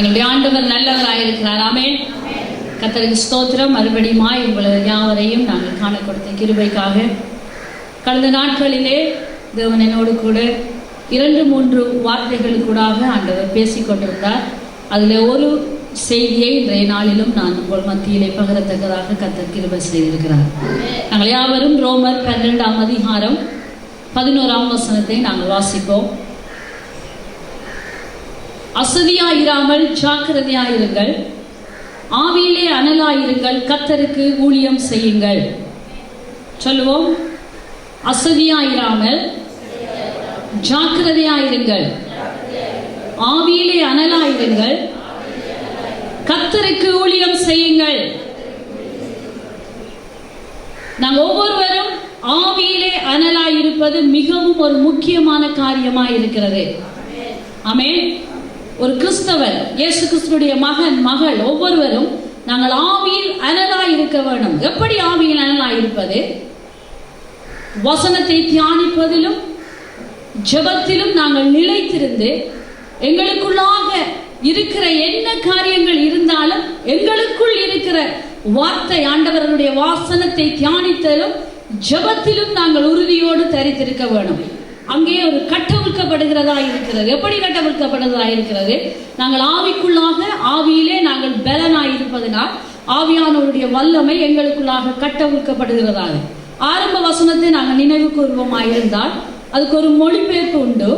எங்களுடைய ஆண்டவர் நல்லவராயிருக்கிறார். ஆமென். கர்த்தருக்கு ஸ்தோத்திரம். மறுபடியும் உங்களை யாவரையும் நாங்கள் காண கொடுத்த கிருபைக்காக கடந்த நாட்களிலே தேவன் என்னோடு கூட 2-3 வார்த்தைகளுக்கூடாக ஆண்டவர் பேசிக் கொண்டிருந்தார். அதில் ஒரு செய்தியை இன்றைய நாளிலும் நான் உங்கள் மத்தியிலே பகிரத்தக்கதாக கர்த்தர் கிருபை செய்திருக்கிறார். நாங்கள் யாவரும் ரோமர் 12ஆம் அதிகாரம் 11ஆம் வசனத்தை நாங்கள் வாசிப்போம். அசதியாயிராமல் ஜாக்கிரதையாயிருங்கள், ஆவியிலே அனலாயிருங்கள், கர்த்தருக்கு ஊழியம் செய்யுங்கள். சொல்லுவோம். அசதியாயிராமல் ஜாக்கிரதையாயிருங்கள், ஆவியிலே அனலாயிருங்கள், கர்த்தருக்கு ஊழியம் செய்யுங்கள். நாங்கள் ஒவ்வொருவரும் ஆவியிலே அனலாயிருப்பது மிகவும் ஒரு முக்கியமான காரியமாய் இருக்கிறது. ஆமென். ஒரு கிறிஸ்தவர், இயேசு கிறிஸ்துவுடைய மகன் மகள் ஒவ்வொருவரும் நாங்கள் ஆவியில் அனலாய் இருக்க வேண்டும். எப்படி ஆவியில் அனலாய் இருப்பது? வசனத்தை தியானிப்பதிலும் ஜெபத்திலும் நாங்கள் நிலைத்திருந்து எங்களுக்குள்ளாக இருக்கிற என்ன காரியங்கள் இருந்தாலும் எங்களுக்குள் இருக்கிற வார்த்தை ஆண்டவருடைய வாசனத்தை தியானித்தலும் ஜெபத்திலும் நாங்கள் உறுதியோடு தரித்திருக்க வேண்டும். அங்கே ஒரு கட்டவிழ்க்கப்படுகிறதா இருக்கிறது. எப்படி கட்டவிழ்க்கப்படுகிறதா இருக்கிறது? நாங்கள் ஆவிக்குள்ளாக ஆவியிலே நாங்கள் பலனாய் இருப்பதனால் ஆவியானவருடைய வல்லமை எங்களுக்குள்ளாக கட்டவிழ்க்கப்படுகிறதாக. ஆரம்ப வசனத்தை நாங்கள் நினைவு கூர்வமாயிருந்தால் அதுக்கு ஒரு மொழிபெயர்ப்பு உண்டு.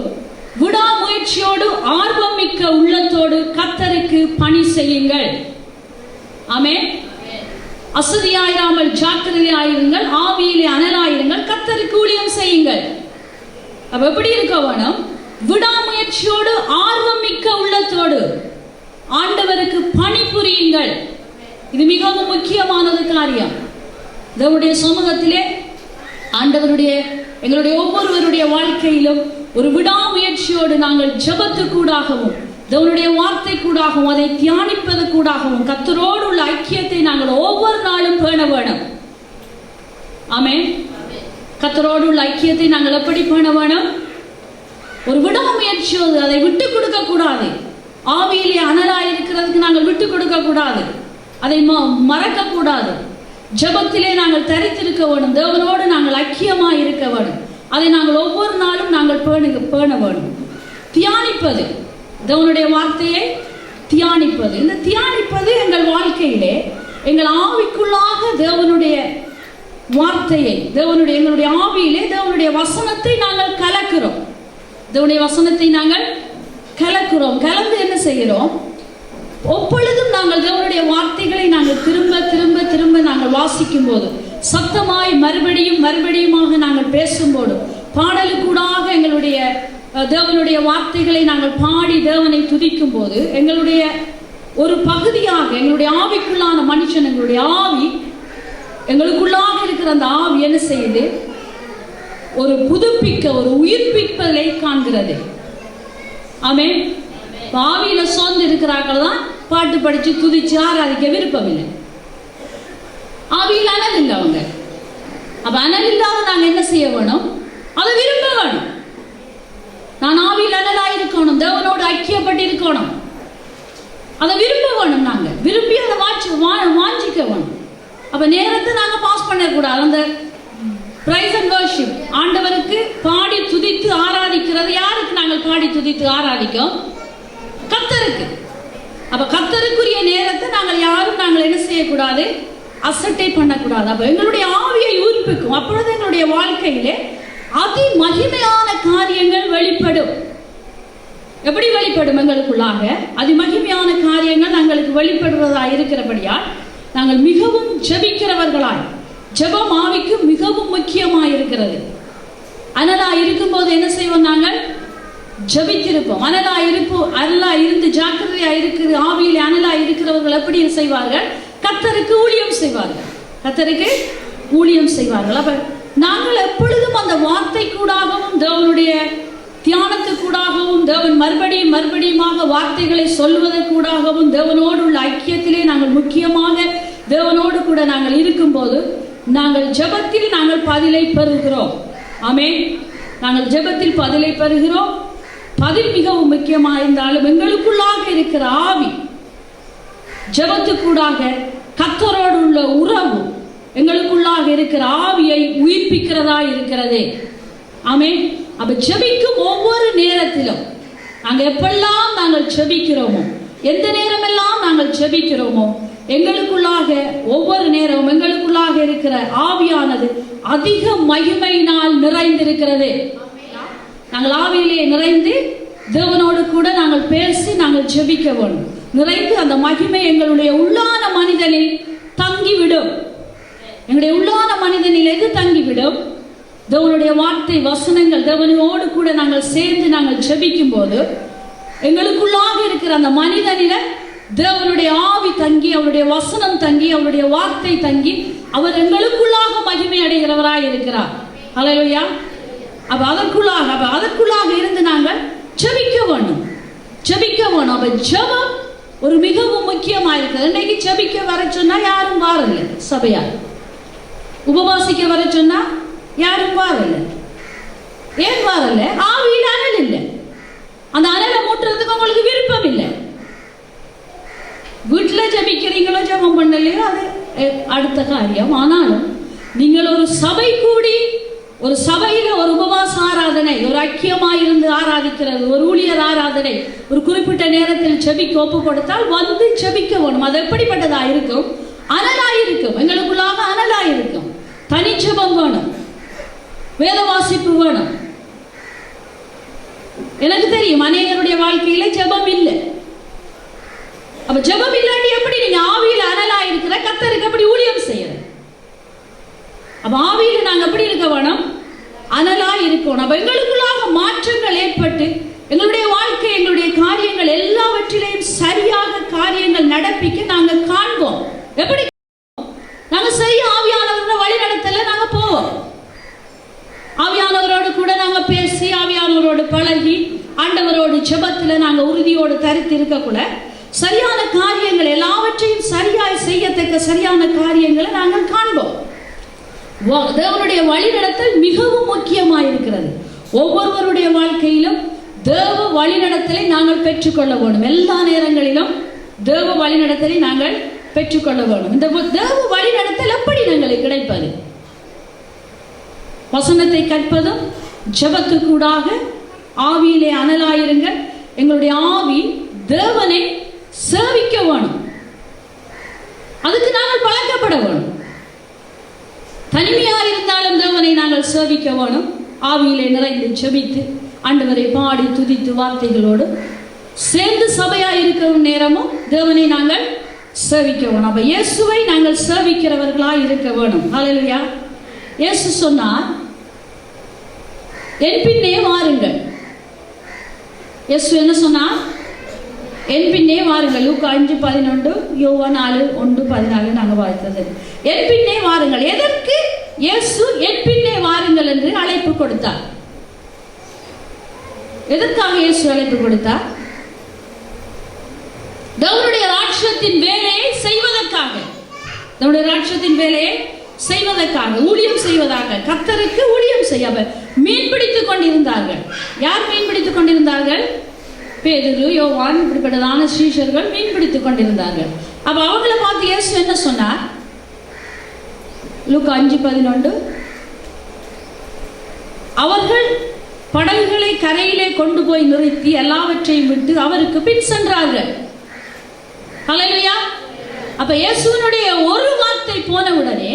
விடாமுயற்சியோடு ஆர்வம் மிக்க உள்ளத்தோடு கர்த்தருக்கு பணி செய்யுங்கள். ஆமென். அசதியாயிராமல் ஜாக்கிரதையாயிருங்கள், ஆவியிலே அனலாயிருங்கள், கர்த்தருக்கு ஊழியம் செய்யுங்கள். அப்ப எப்படி இருக்க வேணும்? விடாமுயற்சியோடு ஆர்வம் மிக்க உள்ளத்தோடு ஆண்டவருக்கு பணிபுரியுங்கள். இது மிகவும் முக்கியமானது காரியம். தேவனுடைய சமூகத்திலே ஆண்டவருடைய எங்களுடைய ஒவ்வொருவருடைய வாழ்க்கையிலும் ஒரு விடாமுயற்சியோடு நாங்கள் ஜெபத்து கூடாகவும் தேவனுடைய வார்த்தை கூடாகவும் அதை தியானிப்பது கூடாகவும் கர்த்தரோடு உள்ள ஐக்கியத்தை நாங்கள் ஒவ்வொரு நாளும் பேண வேணும். ஆமென். கர்த்தரோடு உள்ள ஐக்கியத்தை நாங்கள் எப்படி பேண வேணும்? ஒரு விடாமுயற்சியோடு அதை விட்டு கொடுக்க கூடாது. ஆவியிலே அனலாய் இருக்கிறதுக்கு நாங்கள் விட்டு கொடுக்க கூடாது, அதை மறக்க கூடாது. ஜெபத்திலே நாங்கள் தரித்திருக்க வேண்டும். தேவனோடு நாங்கள் ஐக்கியமாய் இருக்க வேண்டும். அதை நாங்கள் ஒவ்வொரு நாளும் நாங்கள் பேண வேண்டும். தியானிப்பது, தேவனுடைய வார்த்தையை தியானிப்பது. இந்த தியானிப்பது எங்கள் வாழ்க்கையிலே எங்கள் ஆவிக்குள்ளாக தேவனுடைய வார்த்தையை எங்களுடைய ஆவியிலே தேவனுடைய வசனத்தை நாங்கள் கலக்கிறோம். தேவனுடைய வசனத்தை நாங்கள் கலக்கிறோம். கலந்து என்ன செய்கிறோம்? எப்பொழுதும் நாங்கள் தேவனுடைய வார்த்தைகளை நாங்கள் திரும்ப திரும்ப திரும்ப நாங்கள் வாசிக்கும் போது, சத்தமாய் மறுபடியும் மறுபடியுமாக நாங்கள் பேசும்போது, பாடலுக்கூடாக எங்களுடைய தேவனுடைய வார்த்தைகளை நாங்கள் பாடி தேவனை துதிக்கும் போது எங்களுடைய ஒரு பகுதியாக எங்களுடைய ஆவிக்குள்ளான மனுஷன், எங்களுடைய ஆவி, எங்களுக்குள்ளாக இருக்கிற அந்த ஆவி என்ன செய்யுது? ஒரு புதுப்பிக்க, ஒரு உயிர்ப்பிப்பதை காண்கிறது. ஆமென். ஆவியில சோர்ந்து இருக்கிறார்கள் தான் பாட்டு படிச்சு துதிச்சு ஆராதிக்க விருப்பம் இல்லை. ஆவியில் அனல் இல்லை அவங்க. அப்ப அனல் இல்லாத நாங்க என்ன செய்ய வேணும்? அதை விரும்ப வேணும். நான் ஆவியில் அனலாய் இருக்கணும், தேவனோடு ஐக்கியப்பட்டு இருக்கணும், அதை விரும்ப வேணும். நாங்க விரும்பி அதை வாஞ்சிக்க வேணும். அப்ப நேரத்தை நாங்க பாஸ் பண்ணக்கூடாது. அந்த பிரைஸ் அண்ட் வர்ஷிப், ஆண்டவருக்கு பாடி துதித்து ஆராதிக்கிறது யாருக்கு? நாங்கள் பாடி துதித்து ஆராதிக்கும் கர்த்தருக்கு. அப்ப கர்த்தருக்குரிய நேரத்தை நாங்கள் யாரும் என்ன செய்யக்கூடாது? அசட்டை பண்ணக்கூடாது. அப்ப எங்களுடைய ஆவியை உயிர்ப்பிக்கும். அப்பொழுது எங்களுடைய வாழ்க்கையிலே அதி மகிமையான காரியங்கள் வெளிப்படும். எப்படி வெளிப்படும்? எங்களுக்குள்ளாக அதி மகிமையான காரியங்கள் எங்களுக்கு வெளிப்படுவதா இருக்கிறபடியால் நாங்கள் மிகவும் ஜெபிக்கிறவர்களாய், ஜெபம் ஆவிக்கு மிகவும் முக்கியமாய் இருக்கிறது. அனலா இருக்கும்போது என்ன செய்வோம்? நாங்கள் ஜெபித்திருப்போம். அனலா இருந்து ஜாக்கிரதையா இருக்கிற ஆவியிலே அனலா இருக்கிறவர்கள் எப்படி செய்வார்கள்? கர்த்தருக்கு ஊழியம் செய்வார்கள். கர்த்தருக்கு ஊழியம் செய்வார்கள். அப்ப நாங்கள் எப்பொழுதும் அந்த வார்த்தை கூடாகவும் தேவனுடைய தியானத்துக்கூடாகவும் தேவன் மறுபடியுமாக வார்த்தைகளை சொல்வதற்கூடாகவும் தேவனோடு உள்ள ஐக்கியத்திலே நாங்கள் முக்கியமாக தேவனோடு கூட நாங்கள் இருக்கும்போது நாங்கள் ஜெபத்தில் நாங்கள் பதிலை பெறுகிறோம். ஆமென். நாங்கள் ஜெபத்தில் பதிலை பெறுகிறோம். பதில் மிகவும் முக்கியமாக இருந்தாலும் எங்களுக்குள்ளாக இருக்கிற ஆவி, ஜெபத்துக்கூடாக கர்த்தரோடு உள்ள உறவு எங்களுக்குள்ளாக இருக்கிற ஆவியை உயிர்ப்பிக்கிறதா இருக்கிறது. ஆமென். அப்ப ஜெபிக்கும் ஒவ்வொரு நேரத்திலும் நாங்கள் எப்பெல்லாம் நாங்கள் ஜெபிக்கிறோமோ, எந்த நேரமெல்லாம் நாங்கள் ஜெபிக்கிறோமோ, எங்களுக்குள்ளாக ஒவ்வொரு நேரமும் எங்களுக்குள்ளாக இருக்கிற ஆவியானது அதிக மகிமையினால் நிறைந்திருக்கிறது. நாங்கள் ஆவியிலே நிறைந்து தேவனோடு கூட நாங்கள் பேசி நாங்கள் ஜெபிக்க வேண்டும். நிறைந்து அந்த மகிமை எங்களுடைய உள்ளான மனிதனில் தங்கிவிடும். எங்களுடைய உள்ளான மனிதனில் எது தங்கிவிடும்? தேவனுடைய வார்த்தை வசனங்கள், தேவனோடு கூட நாங்கள் சேர்ந்து நாங்கள் ஜெபிக்கும் போது எங்களுக்குள்ளாக இருக்கிற அந்த மனிதனில தேவனுடைய ஆவி தங்கி, அவருடைய வசனம் தங்கி, அவருடைய வார்த்தை தங்கி, அவர் எங்களுக்குள்ளாக மகிமை அடைகிறவராய் இருக்கிறார். ஹல்லேலூயா. அப்ப அதற்குள்ளாக இருந்து நாங்கள் ஜெபிக்க வேண்டும். அப்ப ஜெபம் ஒரு மிகவும் முக்கியமா இருக்கிறது. இன்னைக்கு ஜெபிக்க வர சொன்னா யாரும் வாரல. சபையா உபவாசிக்க வர சொன்னா யாரும் வாரல. ஏன் வாரல? ஆவியில் அனல் இல்லை. அந்த அனலை மூட்டுறதுக்கு உங்களுக்கு விருப்பம் இல்லை. வீட்டுல ஜெபிக்கிறீங்களோ ஜெபம் பண்ணலையோ அது அடுத்த காரியம். ஆனாலும் நீங்கள் ஒரு சபை கூடி, ஒரு சபையில ஒரு உபவாச ஆராதனை, ஒரு ஐக்கியமாயிருந்து ஆராதிக்கிறது, ஒரு ஊழியர் ஆராதனை, ஒரு குறிப்பிட்ட நேரத்தில் ஜெபிக்க ஒப்பு கொடுத்தால் வந்து ஜெபிக்க வேணும். அது எப்படிப்பட்டதா இருக்கும்? அனலாயிருக்கும். எங்களுக்குள்ளாக அனலாயிருக்கும். தனி ஜெபம் வேணும், வேத வாசிப்பு வேணும். எனக்கு தெரியும் அநேகருடைய வாழ்க்கையில ஜெபம் இல்லை. அப்ப ஜெபம் இல்லாட்டி எப்படி நீங்க ஆவியில் அனலா இருக்கிற கர்த்தருக்கு எப்படி ஊழியம் செய்யற? அப்ப ஆவியில் நாங்க எப்படி இருக்க வேணும்? அனலா இருக்கணும். அப்ப எங்களுக்குள்ளாக மாற்றங்கள் ஏற்பட்டு எங்களுடைய வாழ்க்கை, எங்களுடைய காரியங்கள் எல்லாவற்றிலையும் சரியாக காரியங்கள் நடப்பிக்க நாங்க காண்போம். எப்படி நாங்க சரியா ஆவியானவரோட வழி நடத்தல நாங்க போவோம். ஆவியானவரோடு கூட நாங்க பேசி, ஆவியானவரோடு பழகி, ஆண்டவரோடு ஜெபத்துல நாங்க உறுதியோடு தரித்து இருக்க கூட சரியான காரியங்கள் எல்லாவற்றையும் சரியாய் செய்யத்தக்க சரியான காரியங்களை நாங்கள் காண்போம். தேவனுடைய வழிநடத்தல் மிகவும் முக்கியமாயிருக்கிறது. ஒவ்வொருவருடைய வாழ்க்கையிலும் தேவ வழிநடத்தலை நாங்கள் பெற்றுக்கொள்ள வேண்டும். எல்லா நேரங்களிலும் தேவ வழிநடத்தலை நாங்கள் பெற்றுக்கொள்ள வேண்டும். இந்த தேவ வழிநடத்தல் எப்படி எங்களுக்கு கிடைப்பது? வசனத்தை கற்பதும் ஜெபத்துக்கூடாக ஆவியிலே அனலாயிருங்கள். எங்களுடைய ஆவி தேவனை சேவிக்க வேணும். அதுக்கு நாங்கள் பழக்கப்பட வேணும். தனிமையா இருந்தாலும் தேவனை நாங்கள் சேவிக்க வேணும். ஆவியிலே நிறைந்து ஜெபித்து ஆண்டவரை பாடி துதித்து வார்த்தைகளோடு சேர்ந்து சபையா இருக்கிற நேரமும் தேவனை நாங்கள் சேவிக்க வேணும். அப்ப இயேசுவை நாங்கள் சேவிக்கிறவர்களாய் இருக்க வேணும். ஹல்லேலூயா. இயேசு சொன்னார், என் பின்னே வாருங்கள். இயேசு என்ன சொன்னார்? என் பின்னே வாருங்கள். லூக்கா 5:11, யோவான் 4:1-14 நாங்கள் வாய்த்தது. என் பின்னே வாருங்கள். எதற்கு இயேசு என் பின்னே வாருங்கள் என்று அழைப்பு கொடுத்தார்? எதற்காக இயேசு அழைப்பு கொடுத்தார்? தேவனுடைய ராஜ்யத்தின் வேலையை செய்வதற்காக. தேவனுடைய ராஜ்யத்தின் வேலையை செய்வதற்காக, ஊழியம் செய்வதாக, கர்த்தருக்கு ஊழியம் செய்ய மீன் பிடித்துக் கொண்டிருந்தார்கள். யார் மீன் பிடித்துக் கொண்டிருந்தார்கள்? பேதுரு, யோவான், இப்படிப்பட்டதான சீஷர்கள் மீன் பிடித்துக் கொண்டிருந்தார்கள். அப்ப அவங்களை பார்த்து இயேசு என்ன சொன்னார்? லூக்கா 5:11, அவர்கள் படகுகளை கரையிலே கொண்டு போய் நிறுத்தி எல்லாவற்றையும் விட்டு அவருக்கு பின் சென்றார்கள். ஹல்லேலூயா. அப்ப இயேசுவினுடைய ஒரு வார்த்தை போன உடனே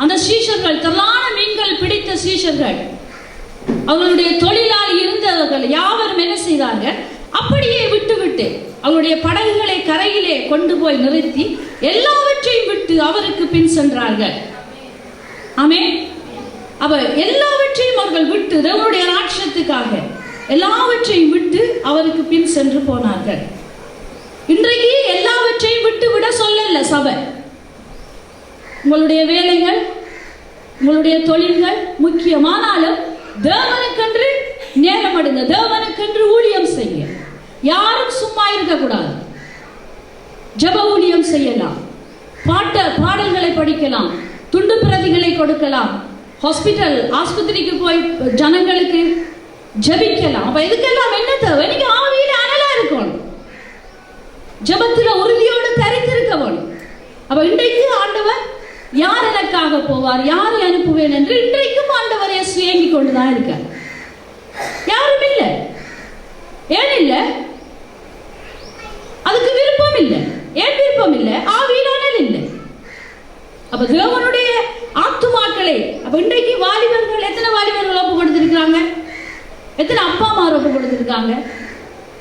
அந்த சீஷர்கள், திரளான மீன்கள் பிடித்த சீஷர்கள், அவர்களுடைய தொழிலாளி இருந்தவர்கள் யாவரும் என்ன செய்தார்கள்? அப்படியே விட்டு அவருடைய படகுகளை கரையிலே கொண்டு போய் நிறுத்தி எல்லாவற்றையும் விட்டு அவருக்கு பின் சென்றார்கள். ஆமென். அப்ப எல்லாவற்றையும் அவர்கள் விட்டு தேவனுடைய ராஜ்யத்துக்காக எல்லாவற்றையும் விட்டு அவருக்கு பின் சென்று போனார்கள். இன்றைக்கு எல்லாவற்றையும் விட்டு விட சொல்லல சபை. உங்களுடைய வேலைகள், உங்களுடைய தொழில்கள் முக்கியமானாலும் தேவனுக்கென்று நேரம் எடுங்க, தேவனுக்கென்று ஊழியம் செய்ய. யாரும் சும்மா இருக்கக்கூடாது. ஜெப ஊழியம் செய்யலாம், பாடல்களை படிக்கலாம், துண்டு பிரதிகளை கொடுக்கலாம், ஹாஸ்பிட்டல் ஆஸ்பத்திரிக்கு போய் ஜனங்களுக்கு ஜெபிக்கலாம். அப்ப இதுக்கெல்லாம் என்ன தேவை? நீங்க ஆவியில அனலா இருக்கணும், ஜெபத்துல உறுதியோடு தரித்திருக்க வேணும். அப்ப இன்றைக்கு ஆண்டவர் யார் எனக்காக போவார், யாரை அனுப்புவேன் என்று இன்றைக்கும் ஆண்டவர் இயேசு ஏங்கிக் கொண்டுதான் இருக்கார். யாரும் இல்லை. ஏன் இல்லை? அதுக்கு விருப்பம் இல்லை. ஏன் விருப்பம் இல்லை? ஆவியிலானல் இல்லை. அப்ப தேவனுடைய ஆத்துமாக்களை, அப்ப இன்றைக்கு வாலிபர்கள், எத்தனை வாலிபர்கள் ஒப்பு கொடுத்திருக்காங்க? எத்தனை அப்பா அம்மா ஒப்பு கொடுத்திருக்காங்க?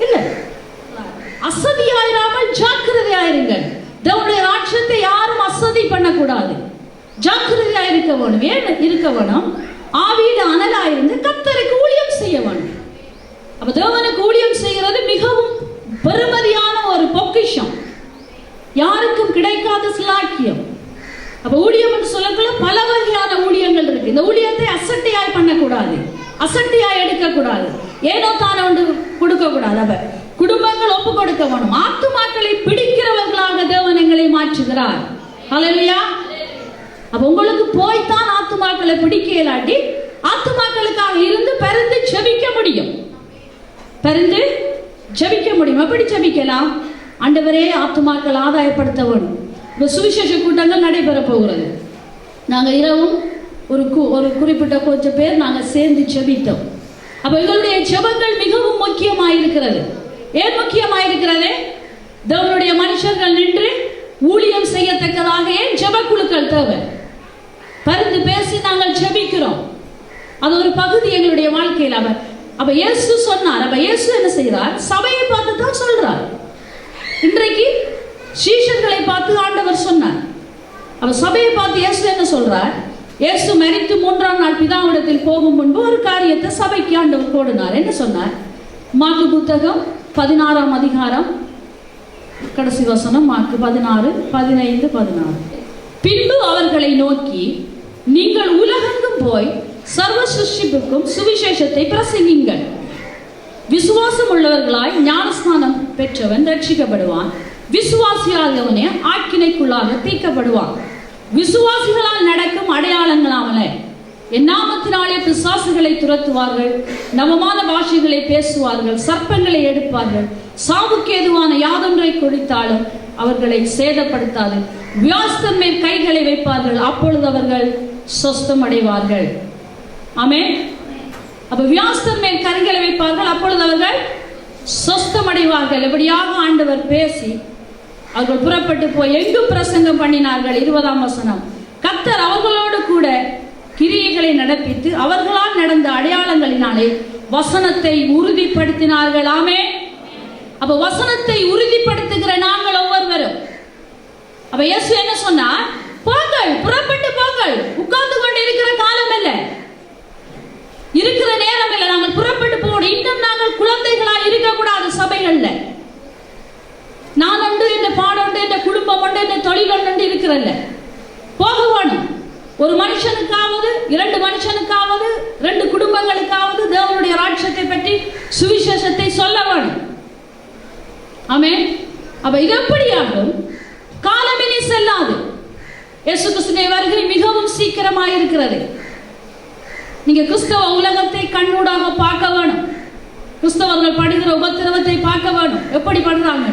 இல்ல. அசதியாயிராமல் ஜாக்கிரதையாயிருங்கள். தேவனுடைய ராஜ்யத்தை யாரும் அசதி பண்ணக்கூடாது, ஜாக்கிரதையா இருக்க வேணும். ஏன் இருக்க வேணும்? ஆவியில அனலாயிருந்து கர்த்தருக்கு ஊழியம் செய்ய வேணும். அப்ப தேவனுக்கு ஊழியம் செய்கிறது மிகவும் பெருமதியான ஒரு பொக்கிஷம், யாருக்கும் கிடைக்காத சிலாக்கியம். அப்ப ஊழியம் என்று சொல்லக்குள்ள பல வகையான ஊழியங்கள் இருக்கு. இந்த ஊழியத்தை அசட்டையாய் பண்ணக்கூடாது, அசட்டையாய் எடுக்கக்கூடாது, ஏனோ தானே ஒன்று கொடுக்க கூடாது. அப்ப குடும்பங்கள் ஒப்பு கொடுக்க வேணும். ஆத்துமாக்களை பிடிக்கிறவர்களாக தேவன் எங்களை மாற்றுகிறார். ஹல்லேலூயா. அப்ப உங்களுக்கு போய்தான் ஆத்துமாக்களை பிடிக்க இல்லாட்டி ஆத்துமாக்களுக்காக இருந்து பரிந்து ஜெபிக்க முடியும், பரிந்து ஜெபிக்க முடியும். எப்படி ஜெபிக்கலாம்? ஆண்டவரே ஆத்துமாக்கள் ஆதாயப்படுத்த வேணும். சுவிசேஷ கூட்டங்கள் நடைபெற போகிறது. நாங்கள் இரவும் ஒரு குறிப்பிட்ட கொஞ்சம் பேர் நாங்கள் சேர்ந்து ஜெபித்தோம். அப்ப எங்களுடைய ஜெபங்கள் மிகவும் முக்கியமாயிருக்கிறது. ஏன் முக்கியமாயிருக்கிறது? தேவனுடைய மனுஷர்கள் நின்று ஊழியம் செய்யத்தக்கதாக ஏன் ஜெபக்குழுக்கள் தேவை? பரிந்து பேசி நாங்கள் ஜெபிக்கிறோம். அது ஒரு பகுதி எங்களுடைய வாழ்க்கையில். அப்ப இயேசு சொன்னார். அப்ப இயேசு என்ன செய்கிறார்? சபையை பார்த்து தான் சொல்றார். இன்றைக்கு சீஷர்களை பார்த்து ஆண்டவர் சொன்னார். அப்ப சபையை பார்த்து இயேசு என்ன சொல்றார்? இயேசு மரித்து 3ஆம் நாள் பிதாவிடத்தில் போகும் முன்பு ஒரு காரியத்தை சபைக்கு ஆண்டவர் போடினார். என்ன சொன்னார்? மார்க்கு புத்தகம் 16ஆம் அதிகாரம் கடைசி வசனம், மார்க்கு 16, 15, 16. பின்பு அவர்களை நோக்கி, நீங்கள் உலகெங்கும் போய் சர்வ சிருஷ்டிப்புக்கும் சுவிசேஷத்தை பிரசங்கிங்கள். விசுவாசம் உள்ளவர்களாய் ஞானஸ்நானம் பெற்றவன் ரட்சிக்கப்படுவான், விசுவாசியாதவனே ஆக்கினைக்குள்ளாக தீர்க்கப்படுவான். விசுவாசிகளால் நடக்கும் அடையாளங்களாமல என் நாமத்தினாலே பிசாசுகளை துரத்துவார்கள், நவமான பாஷைகளை பேசுவார்கள், சர்ப்பங்களை எடுப்பார்கள், சாவுக்கு ஏதுவான யாதொன்றை குடித்தாலும் அவர்களை சேதப்படுத்தாது, வியாஸ்தன் மேல் கைகளை வைப்பார்கள், அப்பொழுது அவர்கள் சொஸ்தம் அடைவார்கள். ஆமென். அப்ப வியாஸ்தன் மேல் கரங்களை வைப்பார்கள், அப்பொழுது அவர்கள் சொஸ்தம் அடைவார்கள். இப்படியாக ஆண்டவர் பேசி அவர்கள் புறப்பட்டு போய் எங்கும் பிரசங்கம் பண்ணினார்கள். 20ஆம் வசனம். கர்த்தர் அவர்களோடு கூட கிரியைகளை நடப்பித்து அவர்களால் நடந்த அடையாளங்களினாலே வசனத்தை உறுதிப்படுத்தினார்கள். ஆமென். அப்ப வசனத்தை உறுதிப்படுத்துகிற நாங்கள் ஒவ்வொருவரும். அப்ப இயேசு என்ன சொன்னார்? போங்கள், புறப்பட்டு போங்கள். உட்கார்ந்து கொண்டு இருக்கிற காலம் அல்ல, இருக்கிற நேரம் இல்லை. நாங்கள் புறப்பட்டு போகணும். இன்னும் நாங்கள் குழந்தைகளாய் இருக்கக்கூடாது. சபைகள்ல நான் உண்டு, இந்த பாடம் உண்டு, இந்த குடும்பம் உண்டு, இந்த தொழில் உண்டு இருக்கிறல்ல. போக வேணும். ஒரு மனுஷனுக்காவது, 2 மனுஷனுக்காவது, 2 குடும்பங்களுக்காவது தேவனுடைய ராஜ்யத்தை பற்றி சுவிசேஷத்தை சொல்ல வேணும். ஆமென். அப்ப இது எப்படியாகும்? காலம் இனி செல்லாது. இயேசு கிறிஸ்துவின் வருகை மிகவும் சீக்கிரமாக இருக்கிறது. நீங்க கிறிஸ்தவ உலகத்தை கண்ணூடாக பார்க்க வேணும். கிறிஸ்தவர்கள் படுகிற உபத்திரவத்தை பார்க்க வேணும், எப்படி படுறாங்க.